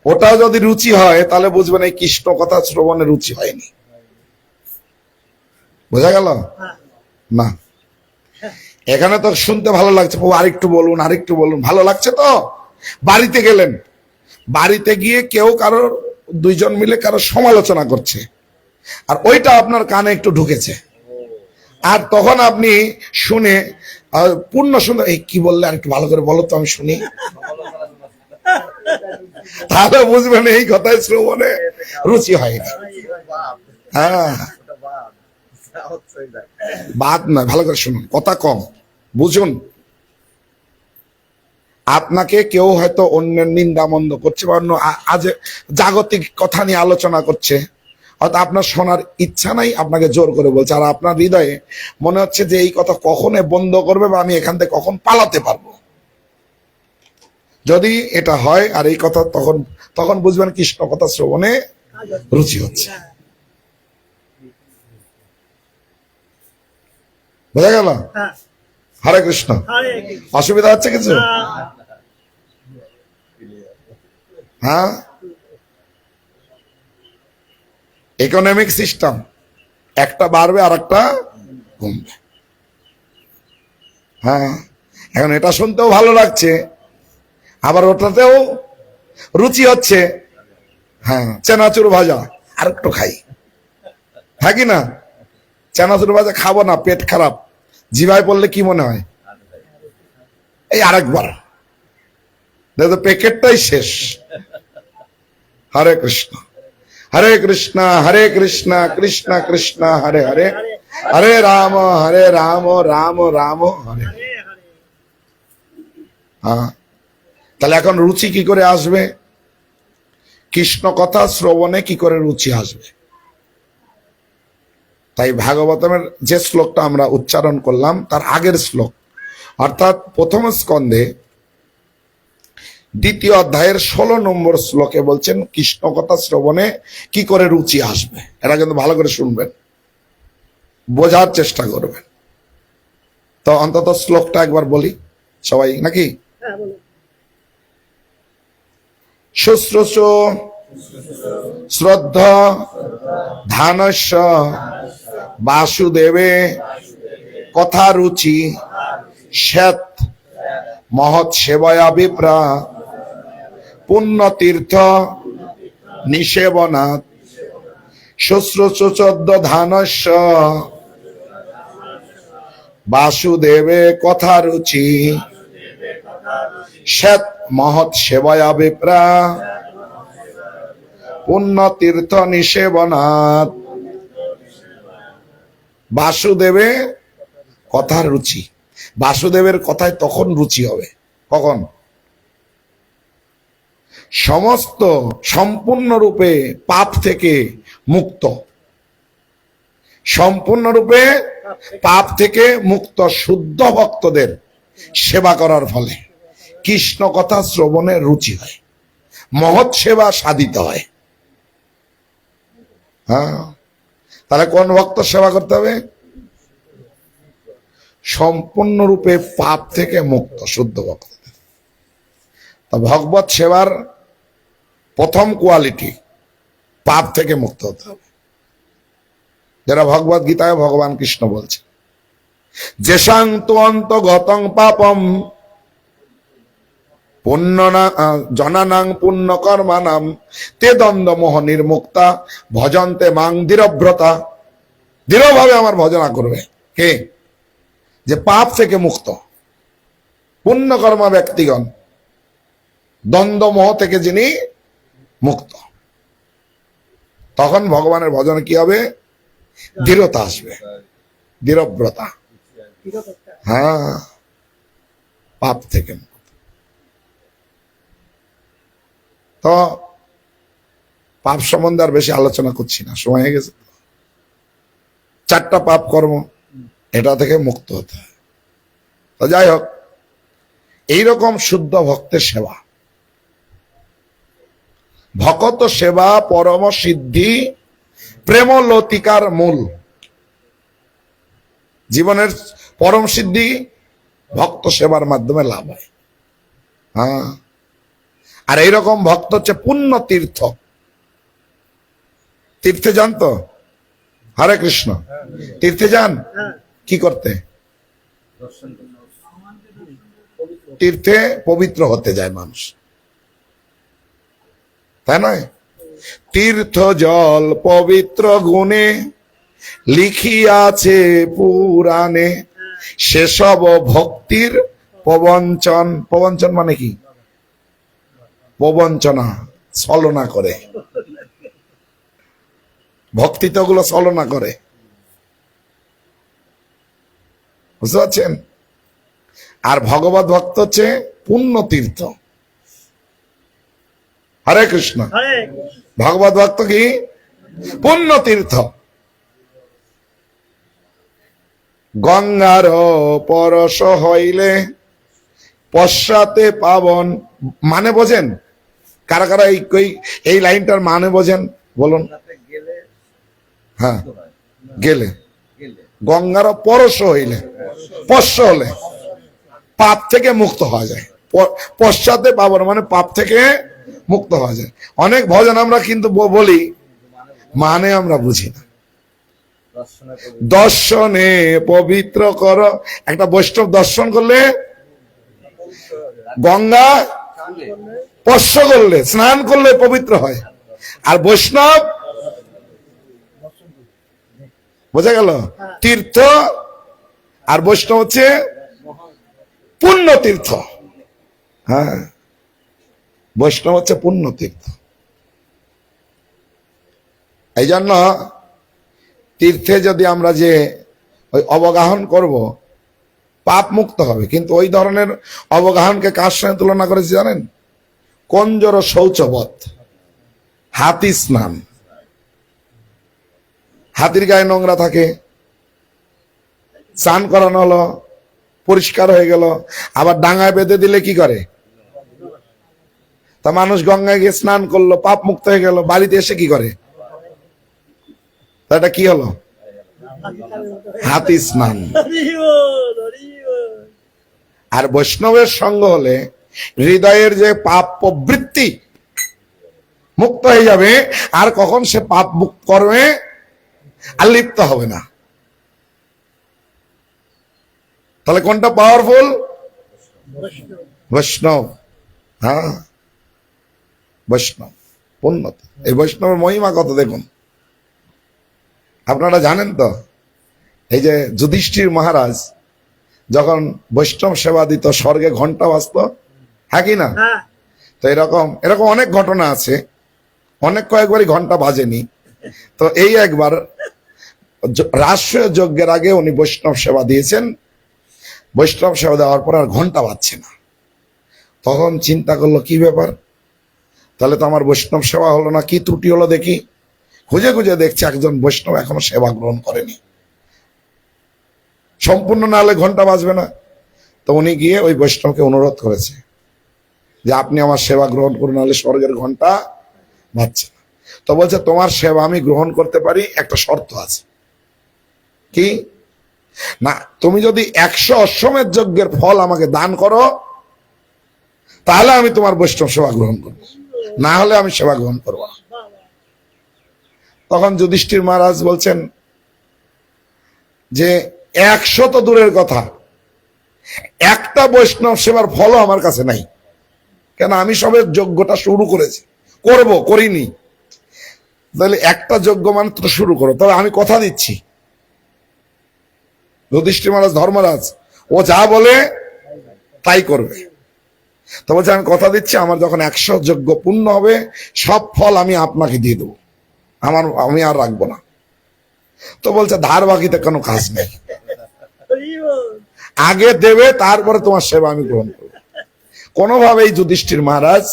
ওটাও যদি রুচি হয় তাহলে বুঝবেন এই কৃষ্ণ কথা শ্রবণে রুচি হয়নি। বোঝা গেল না? এখানে তো শুনতে ভালো লাগছে, আরেকটু বলুন, ভালো লাগছে তো। বাড়িতে গেলেন, বাড়িতে গিয়ে কেউ কারোর, দুইজন মিলে কারো সমালোচনা করছে, আর ওইটা আপনার কানে একটু ঢুকেছে, আর তখন আপনি শুনে পূর্ণ সুন্দর, এই কি বললে আর একটু ভালো করে বলো তো, আমি শুনি। তাহলে বুঝবেন এই কথায় শ্রবণে রুচি হয়নি। হ্যাঁ, বাদ নয়, ভালো করে শুনুন, কথা কম বুঝুন। আপনাকে কেউ হয়তো অন্যের নিন্দা মন্দ করছে বা অন্য আজ জাগতিক কথা নিয়ে আলোচনা করছে, হয়তো আপনার শোনার ইচ্ছা নাই, আপনাকে জোর করে বলছে, আর আপনার হৃদয়ে মনে হচ্ছে যে এই কথা কখন বন্ধ করবে বা আমি এখান থেকে কখন পালাতে পারবো। যদি এটা হয় আর এই কথা, তখন বুঝবেন কৃষ্ণ কথা শ্রবণে রুচি হচ্ছে। বোঝা গেল? হরে কৃষ্ণ। অসুবিধা হচ্ছে কিছু? হ্যাঁ, ইকোনমিক সিস্টেম, একটা বাড়বে আর একটা কমবে। হ্যাঁ, এখন এটা শুনতেও ভালো লাগছে, আবার ওটাতেও রুচি হচ্ছে। হ্যাঁ, চেনাচুর ভাজা আর একটু খাই। থাকি না, চানাচুর ভাজা খাবো না, পেট খারাপ, জিভায় পড়লে কি মনে হয়? এই আরেকবার দেখো প্যাকেটটাই শেষ। হরে কৃষ্ণ হরে কৃষ্ণ হরে কৃষ্ণ কৃষ্ণ কৃষ্ণ হরে হরে, হরে রাম রাম রাম হরে। হ্যাঁ, তাহলে এখন রুচি কি করে আসবে? কৃষ্ণ কথা শ্রবণে কি করে রুচি আসবে? তাই ভাগবতমের যে শ্লোকটা আমরা উচ্চারণ করলাম তার আগের শ্লোক, অর্থাৎ প্রথম স্কন্ধে 2য় অধ্যায়ের 16 নম্বর শ্লোকে বলছেন কৃষ্ণ কথা শ্রবণে কি করে রুচি আসবে। এটা কিন্তু ভালো করে শুনবেন, বোঝার চেষ্টা করবেন। তো অন্তত শ্লোকটা একবার বলি সবাই নাকি? শুশ্রূষ শ্রদ্ধা ধানস্য বাসুদেবে কথা রুচি শ্বেত মহৎ সেবয়া বিপ্রা পুণ্যতীর্থ নিষেবনাথ শুশ্রূষোদ্য ধানস্য বাসুদেবে কথা রুচি শ্বেত মহৎ সেবয়া বিপ্রা পুণ্যতীর্থ নিষেবনাথ। বাসুদেবে কথার রুচি, বাসুদেবের কথায় তখন রুচি হবে কখন? সমস্ত সম্পূর্ণরূপে পাপ থেকে মুক্ত, সম্পূর্ণরূপে পাপ থেকে মুক্ত শুদ্ধ ভক্তদের সেবা করার ফলে কৃষ্ণ কথা শ্রবণের রুচি হয়, মহৎ সেবা সাধিত হয়। হ্যাঁ, তাহলে কোন ভক্ত সেবা করতে হবে? সম্পূর্ণরূপে পাপ থেকে মুক্ত শুদ্ধ ভক্ত। তা ভগবত সেবার প্রথম কোয়ালিটি পাপ থেকে মুক্ত হতে হবে, যারা ভগবত গীতায় ভগবান কৃষ্ণ বলছে যেসাং তুয়ন্ত গতং পাপম পুণ্যনা জনানাং পুণ্য কর্মানাম তে দ্বন্দ্ব মোহ নির্মুক্তা ভজন্তে মাং দৃঢ়ব্রতা। দৃঢ়ভাবে আমার ভজনা করবে কে? যে পাপ থেকে মুক্ত পুণ্যকর্মা ব্যক্তিগণ, দ্বন্দ্ব মোহ থেকে যিনি মুক্ত, তখন ভগবানের ভজনে কি হবে? দৃঢ়তা আসবে, দৃঢ়ব্রতা। হ্যাঁ, পাপ থেকে মুক্ত। তো পাপ সম্বন্ধে আর বেশি আলোচনা করছি না, সময় হয়ে গেছে। 4টা পাপ কর্ম, এটা থেকে মুক্ত হতে হয়। তো যাই হোক, এইরকম শুদ্ধ ভক্তের সেবা, ভকত সেবা পরম সিদ্ধি প্রেম লতিকার মূল। জীবনের পরম সিদ্ধি ভক্ত সেবার মাধ্যমে লাভ হয়। হ্যাঁ, আর এইরকম ভক্ত হচ্ছে পুণ্য তীর্থ। তীর্থে যান তো? হরে কৃষ্ণ। তীর্থে যান কি করতে? তীর্থে পবিত্র হতে যায় মানুষ, তাই নয়? তীর্থ জল পবিত্র গুণে লিখিয়াছে পুরাণে সেসব ভক্তির প্রবঞ্চন। প্রবঞ্চন মানে কি? প্রবঞ্চনা, ছলনা করে। ভক্তি তো ওগুলো ছলনা করে, বুঝতে পারছেন? আর ভগবত ভক্ত হচ্ছে পুণ্য তীর্থ। হরে কৃষ্ণ। ভগবত ভক্ত কি? পুণ্য তীর্থ। গঙ্গার পরশ হইলে পশ্চাতে পাবন। মানে বোঝেন? কারা কারা এই লাইনটার মানে বোঝেন বলুন? হ্যাঁ, গেলে গঙ্গার পরশ হইলে, স্পর্শ হলে পাপ থেকে মুক্ত হওয়া যায়। পশ্চাতে পাবন মানে পাপ থেকে মুক্ত হওয়া যায়। অনেক ভজন আমরা কিন্তু বলি, মানে আমরা বুঝি না। দর্শনে পবিত্র কর। একটা বৈষ্ণব দর্শন করলে, গঙ্গা স্পর্শ করলে, স্নান করলে পবিত্র হয়। আর বৈষ্ণব বোঝা গেল? তীর্থ আর বৈষ্ণব হচ্ছে পুণ্য তীর্থ। হ্যাঁ, বৈষ্ণব হচ্ছে পুণ্য তীর্থ। এই জন্য তীর্থে যদি আমরা যে ওই অবগাহন করব, পাপ মুক্ত হবে। কিন্তু ওই ধরনের অবগাহনকে কার সঙ্গে তুলনা করেছে জানেন? কঞ্জর শৌচবৎ, হাতি স্নান। হাতির গায়ে নোংরা থাকে, স্নান করানো হলো, পরিষ্কার হয়ে গেল, আবার ডাঙায় বেঁধে দিলে কি করে? তা মানুষ গঙ্গায় গিয়ে স্নান করলো, পাপ মুক্ত হয়ে গেল, বাড়িতে এসে কি করে? তা এটা কি হলো? হাতি স্নান। আর বৈষ্ণবের সঙ্গ হলে হৃদয়ের যে পাপ প্রবৃত্তি মুক্ত হয়ে যাবে, আর কখন সে পাপ কর্মে আর লিপ্ত হবে না। তাহলে কোনটা পাওয়ারফুল? বৈষ্ণব। হ্যাঁ, বৈষ্ণব উন্নতি। এই বৈষ্ণবের মহিমা কত দেখুন। আপনারা জানেন তো, এই যে যুধিষ্ঠির মহারাজ যখন বৈষ্ণব সেবা দিত, স্বর্গে ঘন্টা বাজত, হ্যাঁ কি না? তো এরকম এরকম অনেক ঘটনা আছে, অনেক কয়েকবারই ঘন্টা বাজেনি। তো এই একবার রাষ্ট্রীয় যজ্ঞের আগে উনি বৈষ্ণব সেবা দিয়েছেন। বৈষ্ণব সেবা দেওয়ার পর আর ঘন্টা বাজছে না। তখন চিন্তা করলো কি ব্যাপার, তাহলে তো আমার বৈষ্ণব সেবা হলো না, কি ত্রুটি হলো দেখি। খুঁজে খুঁজে দেখছে একজন বৈষ্ণব এখনো সেবা গ্রহণ করেনি, সম্পূর্ণ না হলে ঘন্টা বাজবে না। তো উনি গিয়ে ওই বৈষ্ণবকে অনুরোধ করেছে যে আপনি আমার সেবা গ্রহণ করুন, নাহলে স্বর্গের ঘন্টা বাজছে না। তো বলছে তোমার সেবা আমি গ্রহণ করতে পারি, একটা শর্ত আছে। কি না, তুমি যদি 100 অশ্বমেধ যজ্ঞের ফল আমাকে দান করো, তাহলে আমি তোমার বৈষ্ণব সেবা গ্রহণ করব, না হলে আমি সেবা গ্রহণ করব না। তখন যুধিষ্ঠির মহারাজ বলছেন যে 100 তো দূরের কথা, একটা বৈষ্ণব সেবার ফলও আমার কাছে নাই। কেন? আমি সবে যজ্ঞটা শুরু করেছি, করিনি। তাহলে একটা যজ্ঞ মাত্র শুরু করো, তবে আমি কথা দিচ্ছি। যুধিষ্ঠির মহারাজ ধর্মরাজ, ও যা বলে তাই করবে। তো বলছে আমি কথা দিচ্ছি, আমার যখন 100 যজ্ঞ পূর্ণ হবে, সব ফল আমি আপনাকে দিয়ে দেবো, আমি আর রাখবো না। তো বলছে ধার বাকিতে কোনো কাজ নেই, আগে দেবে, তারপরে তোমার সেবা আমি গ্রহণ করবো। কোনোভাবেই যুধিষ্ঠির মহারাজ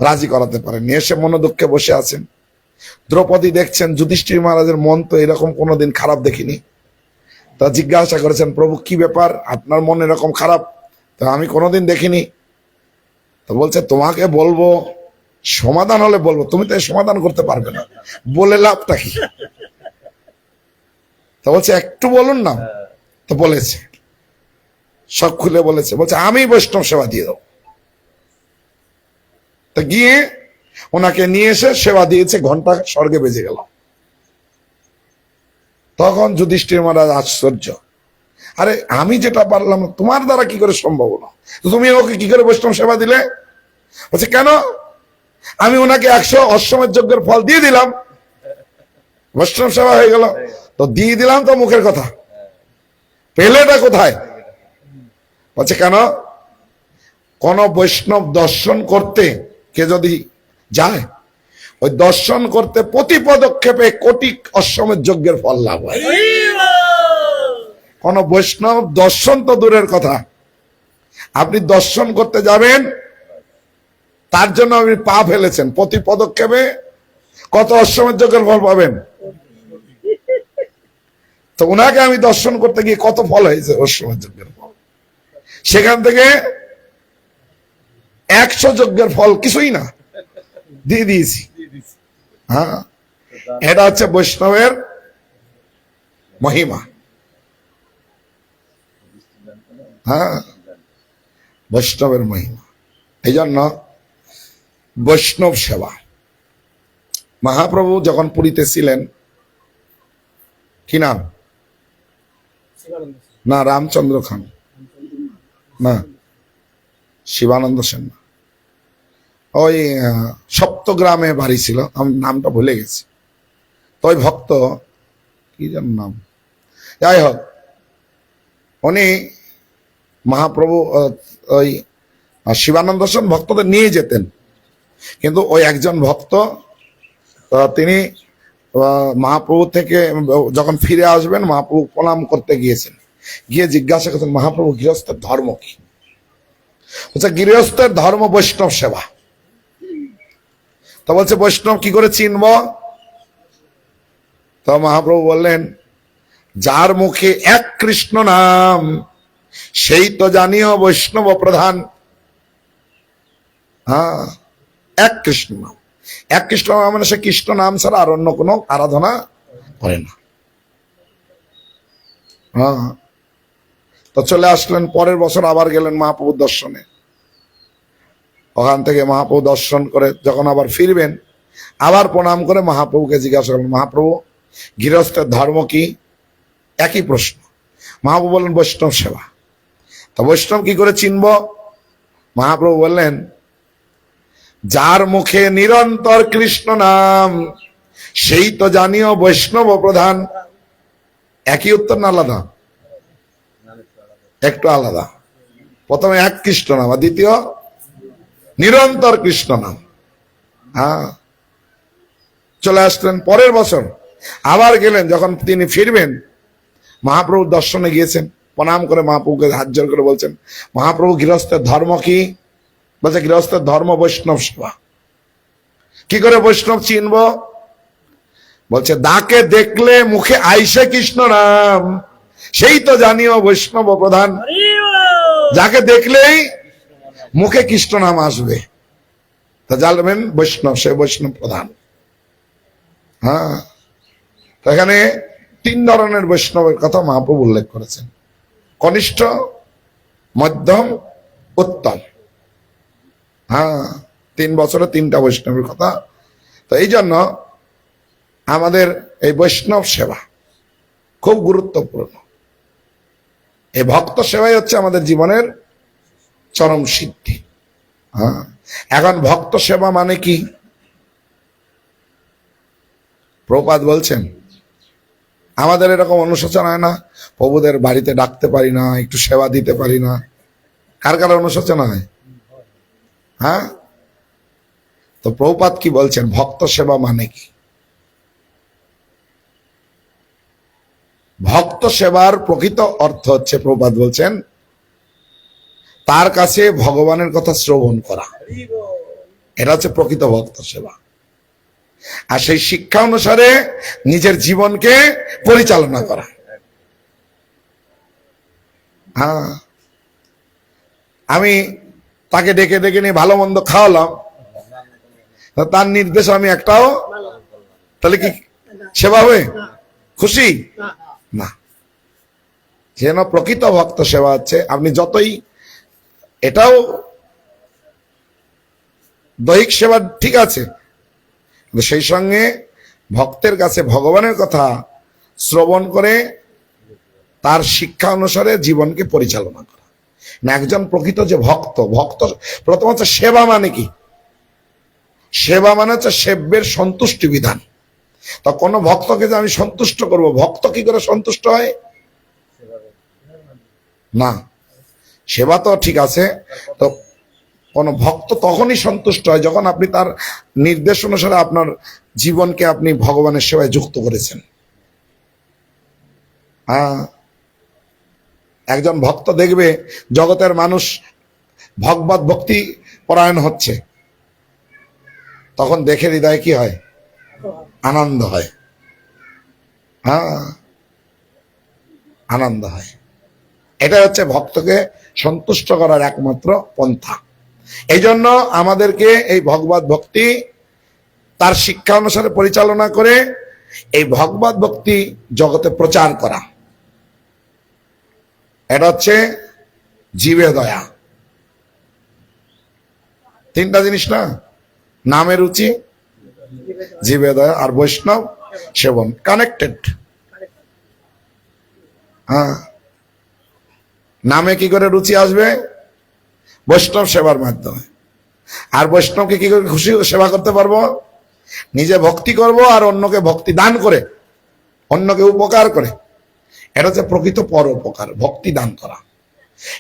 রাজি করাতে পারেননি, এসে মনোদুঃখে বসে আছেন। দ্রৌপদী দেখছেন যুধিষ্ঠির মহারাজের মন তো এরকম কোনোদিন খারাপ দেখিনি। তা জিজ্ঞাসা করেছেন, প্রভু কি ব্যাপার, আপনার মন এরকম খারাপ? তো আমি কোনোদিন দেখিনি। তো বলছে তোমাকে বলবো, সমাধান হলে বলবো, তুমি তো সমাধান করতে পারবে না, বলে লাভটা কি? তো বলছে একটু বলুন না। তো বলেছে, সব খুলে বলেছে। বলছে আমি বৈষ্ণব সেবা দিয়ে দেবো। তো গিয়ে ওনাকে নিয়ে এসে সেবা দিয়েছে, ঘন্টা স্বর্গে বেজে গেল। তখন যুধিষ্ঠির মহারাজ আশ্চর্য, আরে আমি যেটা পারলাম তোমার দ্বারা কি করে সম্ভব না, তুমি ওকে কি করে বৈষ্ণব সেবা দিলে? বলছে কেন, আমি ওনাকে 100 অশ্বমেধ যজ্ঞের ফল দিয়ে দিলাম, বৈষ্ণব সেবা হয়ে গেল। তো দিয়ে দিলাম তো মুখের কথা, পেলেটা কোথায়? বলছে কেন, কোন বৈষ্ণব দর্শন করতে কে যদি যায়, ওই দর্শন করতে প্রতি পদক্ষেপে কোটি অশ্বমেধ যজ্ঞের ফল লাভ হয়। কোন বৈষ্ণব দর্শন তো দূরের কথা, আপনি দর্শন করতে যাবেন, তার জন্য আপনি পা ফেলেছেন, প্রতি পদক্ষেপে কত অশ্বমেধ যজ্ঞের ফল পাবেন? তো ওনাকে আমি দর্শন করতে গিয়ে কত ফল হয়েছে, অশ্বমেধ যজ্ঞের ফল। সেখান থেকে 100 যজ্ঞের ফল কিছুই না, দিয়ে দিয়েছি। হ্যাঁ, এটা হচ্ছে বৈষ্ণবের মহিমা। হ্যাঁ, বৈষ্ণবের মহিমা। এই জন্য বৈষ্ণব সেবা। মহাপ্রভু যখন পুরীতে ছিলেন, কি নাম? না, রামচন্দ্র খান না, শিবানন্দ সেন না, ওই সপ্তগ্রামে বাড়ি ছিল, আমি নামটা ভুলে গেছি। তো ওই ভক্ত কি যেন নাম, যাই হোক, উনি মহাপ্রভু ওই শিবানন্দ সেন ভক্তদের নিয়ে যেতেন, কিন্তু ওই একজন ভক্ত তিনি মহাপ্রভু থেকে যখন ফিরে আসবেন মহাপ্রভু প্রণাম করতে গিয়েছেন, গিয়ে জিজ্ঞাসা করছেন মহাপ্রভু গৃহস্থের ধর্ম কি? বলছে গৃহস্থের ধর্ম বৈষ্ণব সেবা। তো বলছে বৈষ্ণব কি করে চিনব? তো মহাপ্রভু বললেন যার মুখে এক কৃষ্ণ নাম সেই তো জানিও বৈষ্ণব প্রধান। হ্যাঁ, এক কৃষ্ণ নাম, এক কৃষ্ণ নাম মানে সে কৃষ্ণ নাম ছাড়া আর অন্য কোনো আরাধনা করে না। হ্যাঁ, তো চলে আসলেন, পরের বছর আবার গেলেন মহাপ্রভুর দর্শনে। ওখান থেকে মহাপ্রভু দর্শন করে যখন আবার ফিরবেন, আবার প্রণাম করে মহাপ্রভুকে জিজ্ঞাসা করলেন মহাপ্রভু গৃহস্থের ধর্ম কি? একই প্রশ্ন। মহাপ্রভু বললেন বৈষ্ণব সেবা। তো বৈষ্ণব কি করে চিনব? মহাপ্রভু বললেন যার মুখে নিরন্তর কৃষ্ণ নাম সেই তো জানিও বৈষ্ণব প্রধান। একই উত্তর না আলাদা? একটু আলাদা। প্রথমে এক কৃষ্ণ নাম, আর দ্বিতীয় নিরন্তর কৃষ্ণ নাম। হ্যাঁ, চলে আসলেন পরের বছর, আবার গেলেন, যখন তিনি ফিরবেন মহাপ্রভুর দর্শনে গিয়েছেন, প্রণাম করে মহাপ্রভুকে হাত জোর করে বলছেন মহাপ্রভু গৃহস্থের ধর্ম কি? বলছে গৃহস্থের ধর্ম বৈষ্ণব সেবা। কি করে বৈষ্ণব চিনব? বলছে দাকে দেখলে মুখে আইসে কৃষ্ণ নাম সেই তো জানিও বৈষ্ণব প্রধান। যাকে দেখলেই মুখে কৃষ্ণ নাম আসবে তা জানবেন বৈষ্ণব, সে বৈষ্ণব প্রধান। হ্যাঁ, তো এখানে 3 ধরনের বৈষ্ণবের কথা মহাপ্রভু উল্লেখ করেছেন, কনিষ্ঠ, মধ্যম, উত্তম। হ্যাঁ, 3 বছরে 3টা বৈষ্ণবের কথা। তো এই জন্য আমাদের এই বৈষ্ণব সেবা খুব গুরুত্বপূর্ণ। এই ভক্ত সেবাই হচ্ছে আমাদের জীবনের চরম সিদ্ধি। হ্যাঁ, এখন ভক্ত সেবা মানে কি? প্রভুপাদ বলছেন আমাদের এরকম অনুশোচন হয় না, প্রভুদের বাড়িতে ডাকতে পারি না, একটু সেবা দিতে পারি না। কার কার অনুশোচনা হয়? হ্যাঁ, তো প্রভুপাদ কি বলছেন ভক্ত সেবা মানে কি? ভক্ত সেবার প্রকৃত অর্থ হচ্ছে, প্রভুপাদ বলছেন, তার কাছে ভগবানের কথা শ্রবণ করা। এটা হচ্ছে প্রকৃত ভক্ত সেবা। আর সেই শিক্ষা অনুসারে নিজের জীবনকে পরিচালনা করা। হ্যাঁ, আমি তাকে ডেকে ডেকে নিয়ে ভালো মন্দ খাওয়ালাম, তার নির্দেশ আমি একটাও, তাহলে কি সেবা হবে? খুশি না। যেন প্রকৃত ভক্ত সেবা হচ্ছে আপনি যতই, এটাও দৈহিক সেবা ঠিক আছে, সেই সঙ্গে ভক্তের কাছে ভগবানের কথা শ্রবণ করে তার শিক্ষা অনুসারে জীবনকে পরিচালনা করা। না, একজন প্রকৃত যে ভক্ত, ভক্ত প্রথম হচ্ছে সেবা মানে কি? সেবা মানে হচ্ছে সেব্যের সন্তুষ্টি বিধান। তা কোন ভক্তকে যে আমি সন্তুষ্ট করব, ভক্ত কি করে সন্তুষ্ট হয়? না, সেবা তো ঠিক আছে, তো কোন ভক্ত তখনই সন্তুষ্ট হয় যখন আপনি তার নির্দেশ অনুসারে আপনার জীবনকে আপনি ভগবানের সেবায় যুক্ত করেছেন। হ্যাঁ, একজন ভক্ত দেখবে জগতের মানুষ ভগবত ভক্তি পরায়ণ হচ্ছে, তখন দেখে হৃদয়ে কি হয়? আনন্দ হয়। হ্যাঁ, আনন্দ হয়। এটা হচ্ছে ভক্তকে সন্তুষ্ট করার একমাত্র পন্থা। এই জন্য আমাদেরকে এই ভগবত ভক্তি তার শিক্ষা অনুসারে পরিচালনা করে এই ভগবত ভক্তি জগতে প্রচার করা। এটা হচ্ছে জীবে দয়া। 3টা জিনিস না, নামে রুচি, জীবে দয়া আর বৈষ্ণব সেবন, কানেক্টেড। হ্যাঁ, নামে কি করে রুচি আসবে? বৈষ্ণব সেবার মাধ্যমে। আর বৈষ্ণবকে কি করে খুশি সেবা করতে পারবো? নিজে ভক্তি করব আর অন্যকে ভক্তি দান করে অন্যকে উপকার করে, এটা হচ্ছে প্রকৃত পরোপকার, ভক্তি দান করা।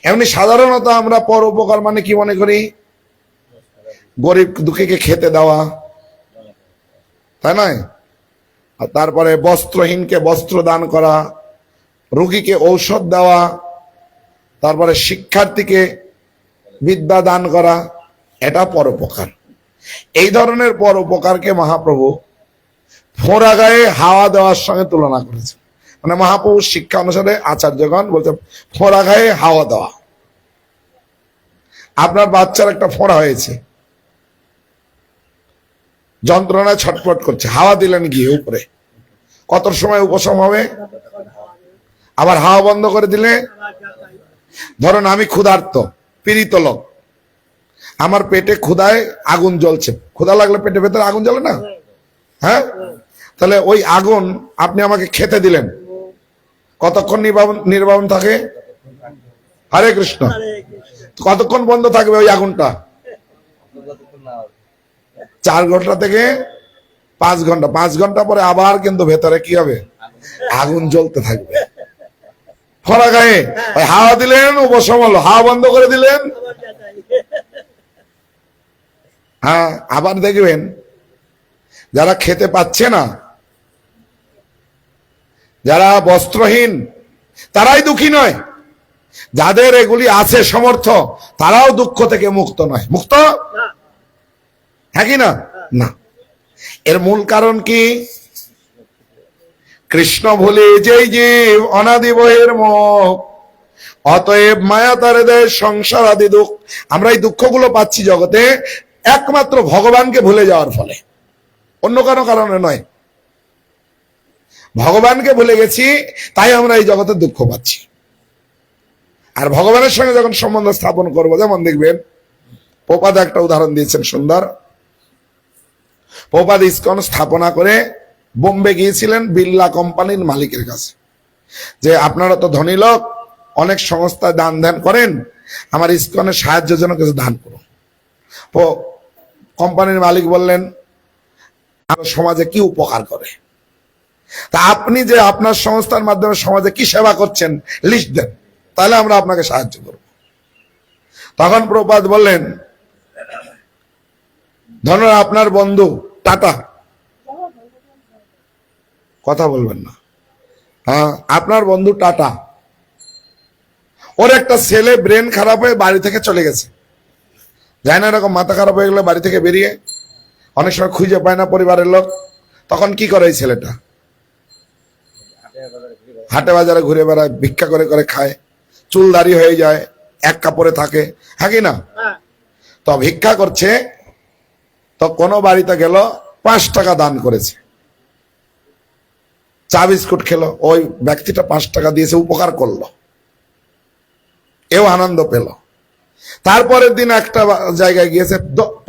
এমনি সাধারণত আমরা পরোপকার মানে কি মনে করি? গরিব দুঃখীকে খেতে দেওয়া, তাই নয়? আর তারপরে বস্ত্রহীনকে বস্ত্র দান করা, রোগীকে ঔষধ দেওয়া, তারপরে শিক্ষার্থীকে বিদ্যা দান করা, এটা পরোপকার। এই ধরনের পরোপকারকে মহাপ্রভু ফোঁড়া গায়ে হাওয়া দেওয়ার সঙ্গে তুলনা করেছেন। মানে মহাপ্রভুর শিক্ষা অনুসারে আচার্যগণ বলছে ফোঁড়া গায়ে হাওয়া দেওয়া। আপনার বাচ্চার একটা ফোঁড়া হয়েছে, যন্ত্রণায় ছটফট করছে, হাওয়া দিলেন গিয়ে উপরে, কত সময় উপশম হবে? আবার হাওয়া বন্ধ করে দিলে, ধরুন আমি ক্ষুধার্ত পীড়িত লোক, আমার পেটে ক্ষুধায় আগুন জ্বলছে, ক্ষুধা লাগলে পেটের ভেতরে আগুন জ্বলে না? হ্যাঁ, তাহলে ওই আগুন আপনি আমাকে খেতে দিলেন, কতক্ষণ নির্বাপন থাকে? হরে কৃষ্ণ। কতক্ষণ বন্ধ থাকবে ওই আগুনটা? 4 ঘন্টা থেকে 5 ঘন্টা। 5 ঘন্টা পরে আবার কিন্তু ভেতরে কি হবে? আগুন জ্বলতে থাকবে। ফোঁড়া গায়ে ওই হাওয়া দিলেন, উপশম হলো, হাওয়া বন্ধ করে দিলেন, হ্যাঁ, আবার দেখবেন যারা খেতে পাচ্ছে না, যারা বস্ত্রহীন, তারাই দুঃখী নয়, যাদের এগুলি আছে সমর্থ, তারাও দুঃখ থেকে মুক্ত নয়। মুক্ত? হ্যাঁ কি না? না। এর মূল কারণ কি? কৃষ্ণ ভুলে যেই জীব অনাদি বহির মুখ, অতএব মায়া তারে দেয় সংসার আদি দুঃখ। আমরা এই দুঃখগুলো পাচ্ছি জগতে একমাত্র ভগবানকে ভুলে যাওয়ার ফলে, অন্য কোনো কারণে নয়। ভগবানকে ভুলে গেছি, তাই আমরা এই জগতে দুঃখ পাচ্ছি। আর ভগবানের সঙ্গে যখন সম্বন্ধ স্থাপন করবো, যেমন দেখবেন প্রপাদ একটা উদাহরণ দিয়েছেন সুন্দর। প্রপাদ ইস্কন স্থাপনা করে বোম্বে গিয়েছিলেন বিড়লা কোম্পানির মালিকের কাছে, যে আপনারা তো ধনী লোক, অনেক সংস্থা দান ধ্যান করেন, আমার ইস্কনের সাহায্যের জন্য কিছু দান করুন। কোম্পানির মালিক বললেন, আমার সমাজে কি উপকার করে, তা আপনি যে আপনার সংস্থার মাধ্যমে সমাজে কি সেবা করছেন লিস্ট দেন, তাহলে আমরা আপনাকে সাহায্য করব। তখন প্রপাদ বললেন, ধরুন আপনার বন্ধু টাটা, কথা বলবেন না, হ্যাঁ, আপনার বন্ধু টাটা, ওর একটা ছেলে ব্রেন খারাপ হয়ে বাড়ি থেকে চলে গেছে, যায় না এরকম মাথা খারাপ হয়ে গেলে বাড়ি থেকে বেরিয়ে, অনেক সময় খুঁজে পায় না পরিবারের লোক, তখন কি করে এই ছেলেটা? হাটে বাজারে ঘুরে বেড়ায়, ভিক্ষা করে করে খায়, চুল দাড়ি হয়ে যায়, এক কাপড়ে থাকে, হ্যাঁ কি না? তো ভিক্ষা করছে, তো কোনো বাড়িতে গেল, 5 টাকা দান করেছে, চা বিস্কুট খেলো, ওই ব্যক্তিটা 5 টাকা দিয়েছে, উপকার করলো, এও আনন্দ পেল। তারপরের দিন একটা জায়গায় গিয়েছে,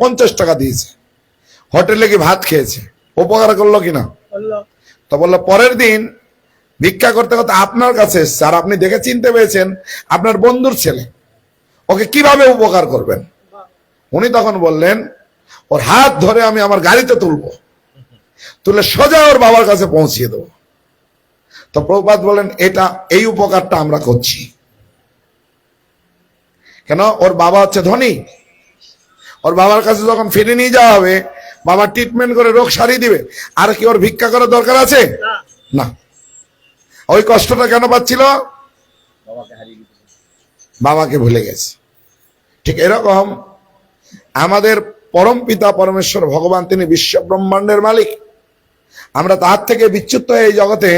50 টাকা দিয়েছে, হোটেলে কি ভাত খেয়েছে, উপকার করলো কিনা? তো বললো পরের দিন ভিক্ষা করতে করতে আপনার কাছে এসছে, আর আপনি দেখে চিনতে পেরেছেন আপনার বন্ধুর ছেলে, ওকে কিভাবে উপকার করবেন? উনি তখন বললেন, ওর হাত ধরে আমি আমার গাড়িতে তুলবো, তুলে সোজা ওর বাবার কাছে পৌঁছিয়ে দেবো। তো প্রভুপাদ বলেন, এটা এই উপকারটা আমরা করছি কেন? ওর বাবা হচ্ছে ধনী, ওর বাবার কাছে যখন ফিরে নিয়ে যাওয়া হবে, বাবা ট্রিটমেন্ট করে রোগ সারিয়ে দিবে, আর কি ওর ভিক্ষা করার দরকার আছে? না। ওই কষ্টটা কেন পাচ্ছিল? বাবাকে ভুলে গেছে। ঠিক এরকম আমাদের পরম পিতা পরমেশ্বর ভগবান, তিনি বিশ্ব ব্রহ্মাণ্ডের মালিক, আমরা তার থেকে বিচ্যুত হয়ে এই জগতে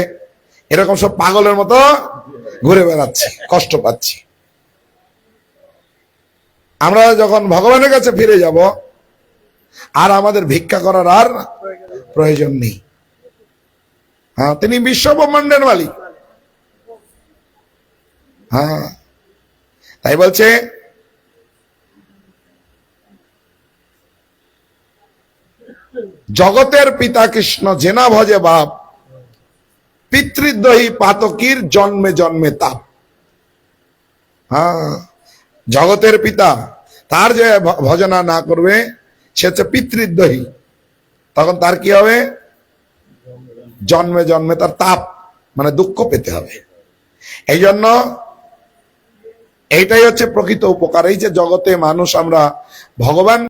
এরকম সব পাগলের মতো ঘুরে বেড়াচ্ছি, কষ্ট পাচ্ছি। আমরা যখন ভগবানের কাছে ফিরে যাব, আর আমাদের ভিক্ষা করার আর প্রয়োজন নেই। হ্যাঁ, তিনি বিশ্ব ব্রহ্মাণ্ডের মালিক। হ্যাঁ, তাই বলছে জগতের পিতা কৃষ্ণ জেনা ভজে বাপ, পিতৃদ্রোহী পাতকীর জন্মে জন্মে তাপ। হ্যাঁ, জগতের পিতা, তার যে ভজনা না করবে সে হচ্ছে পিতৃদ্রোহী, তখন তার কি হবে? জন্মে জন্মে তার তাপ মানে দুঃখ পেতে হবে। এই জন্য এইটাই হচ্ছে প্রকৃত উপকার। এই যে জগতে মানুষ আমরা ভগবান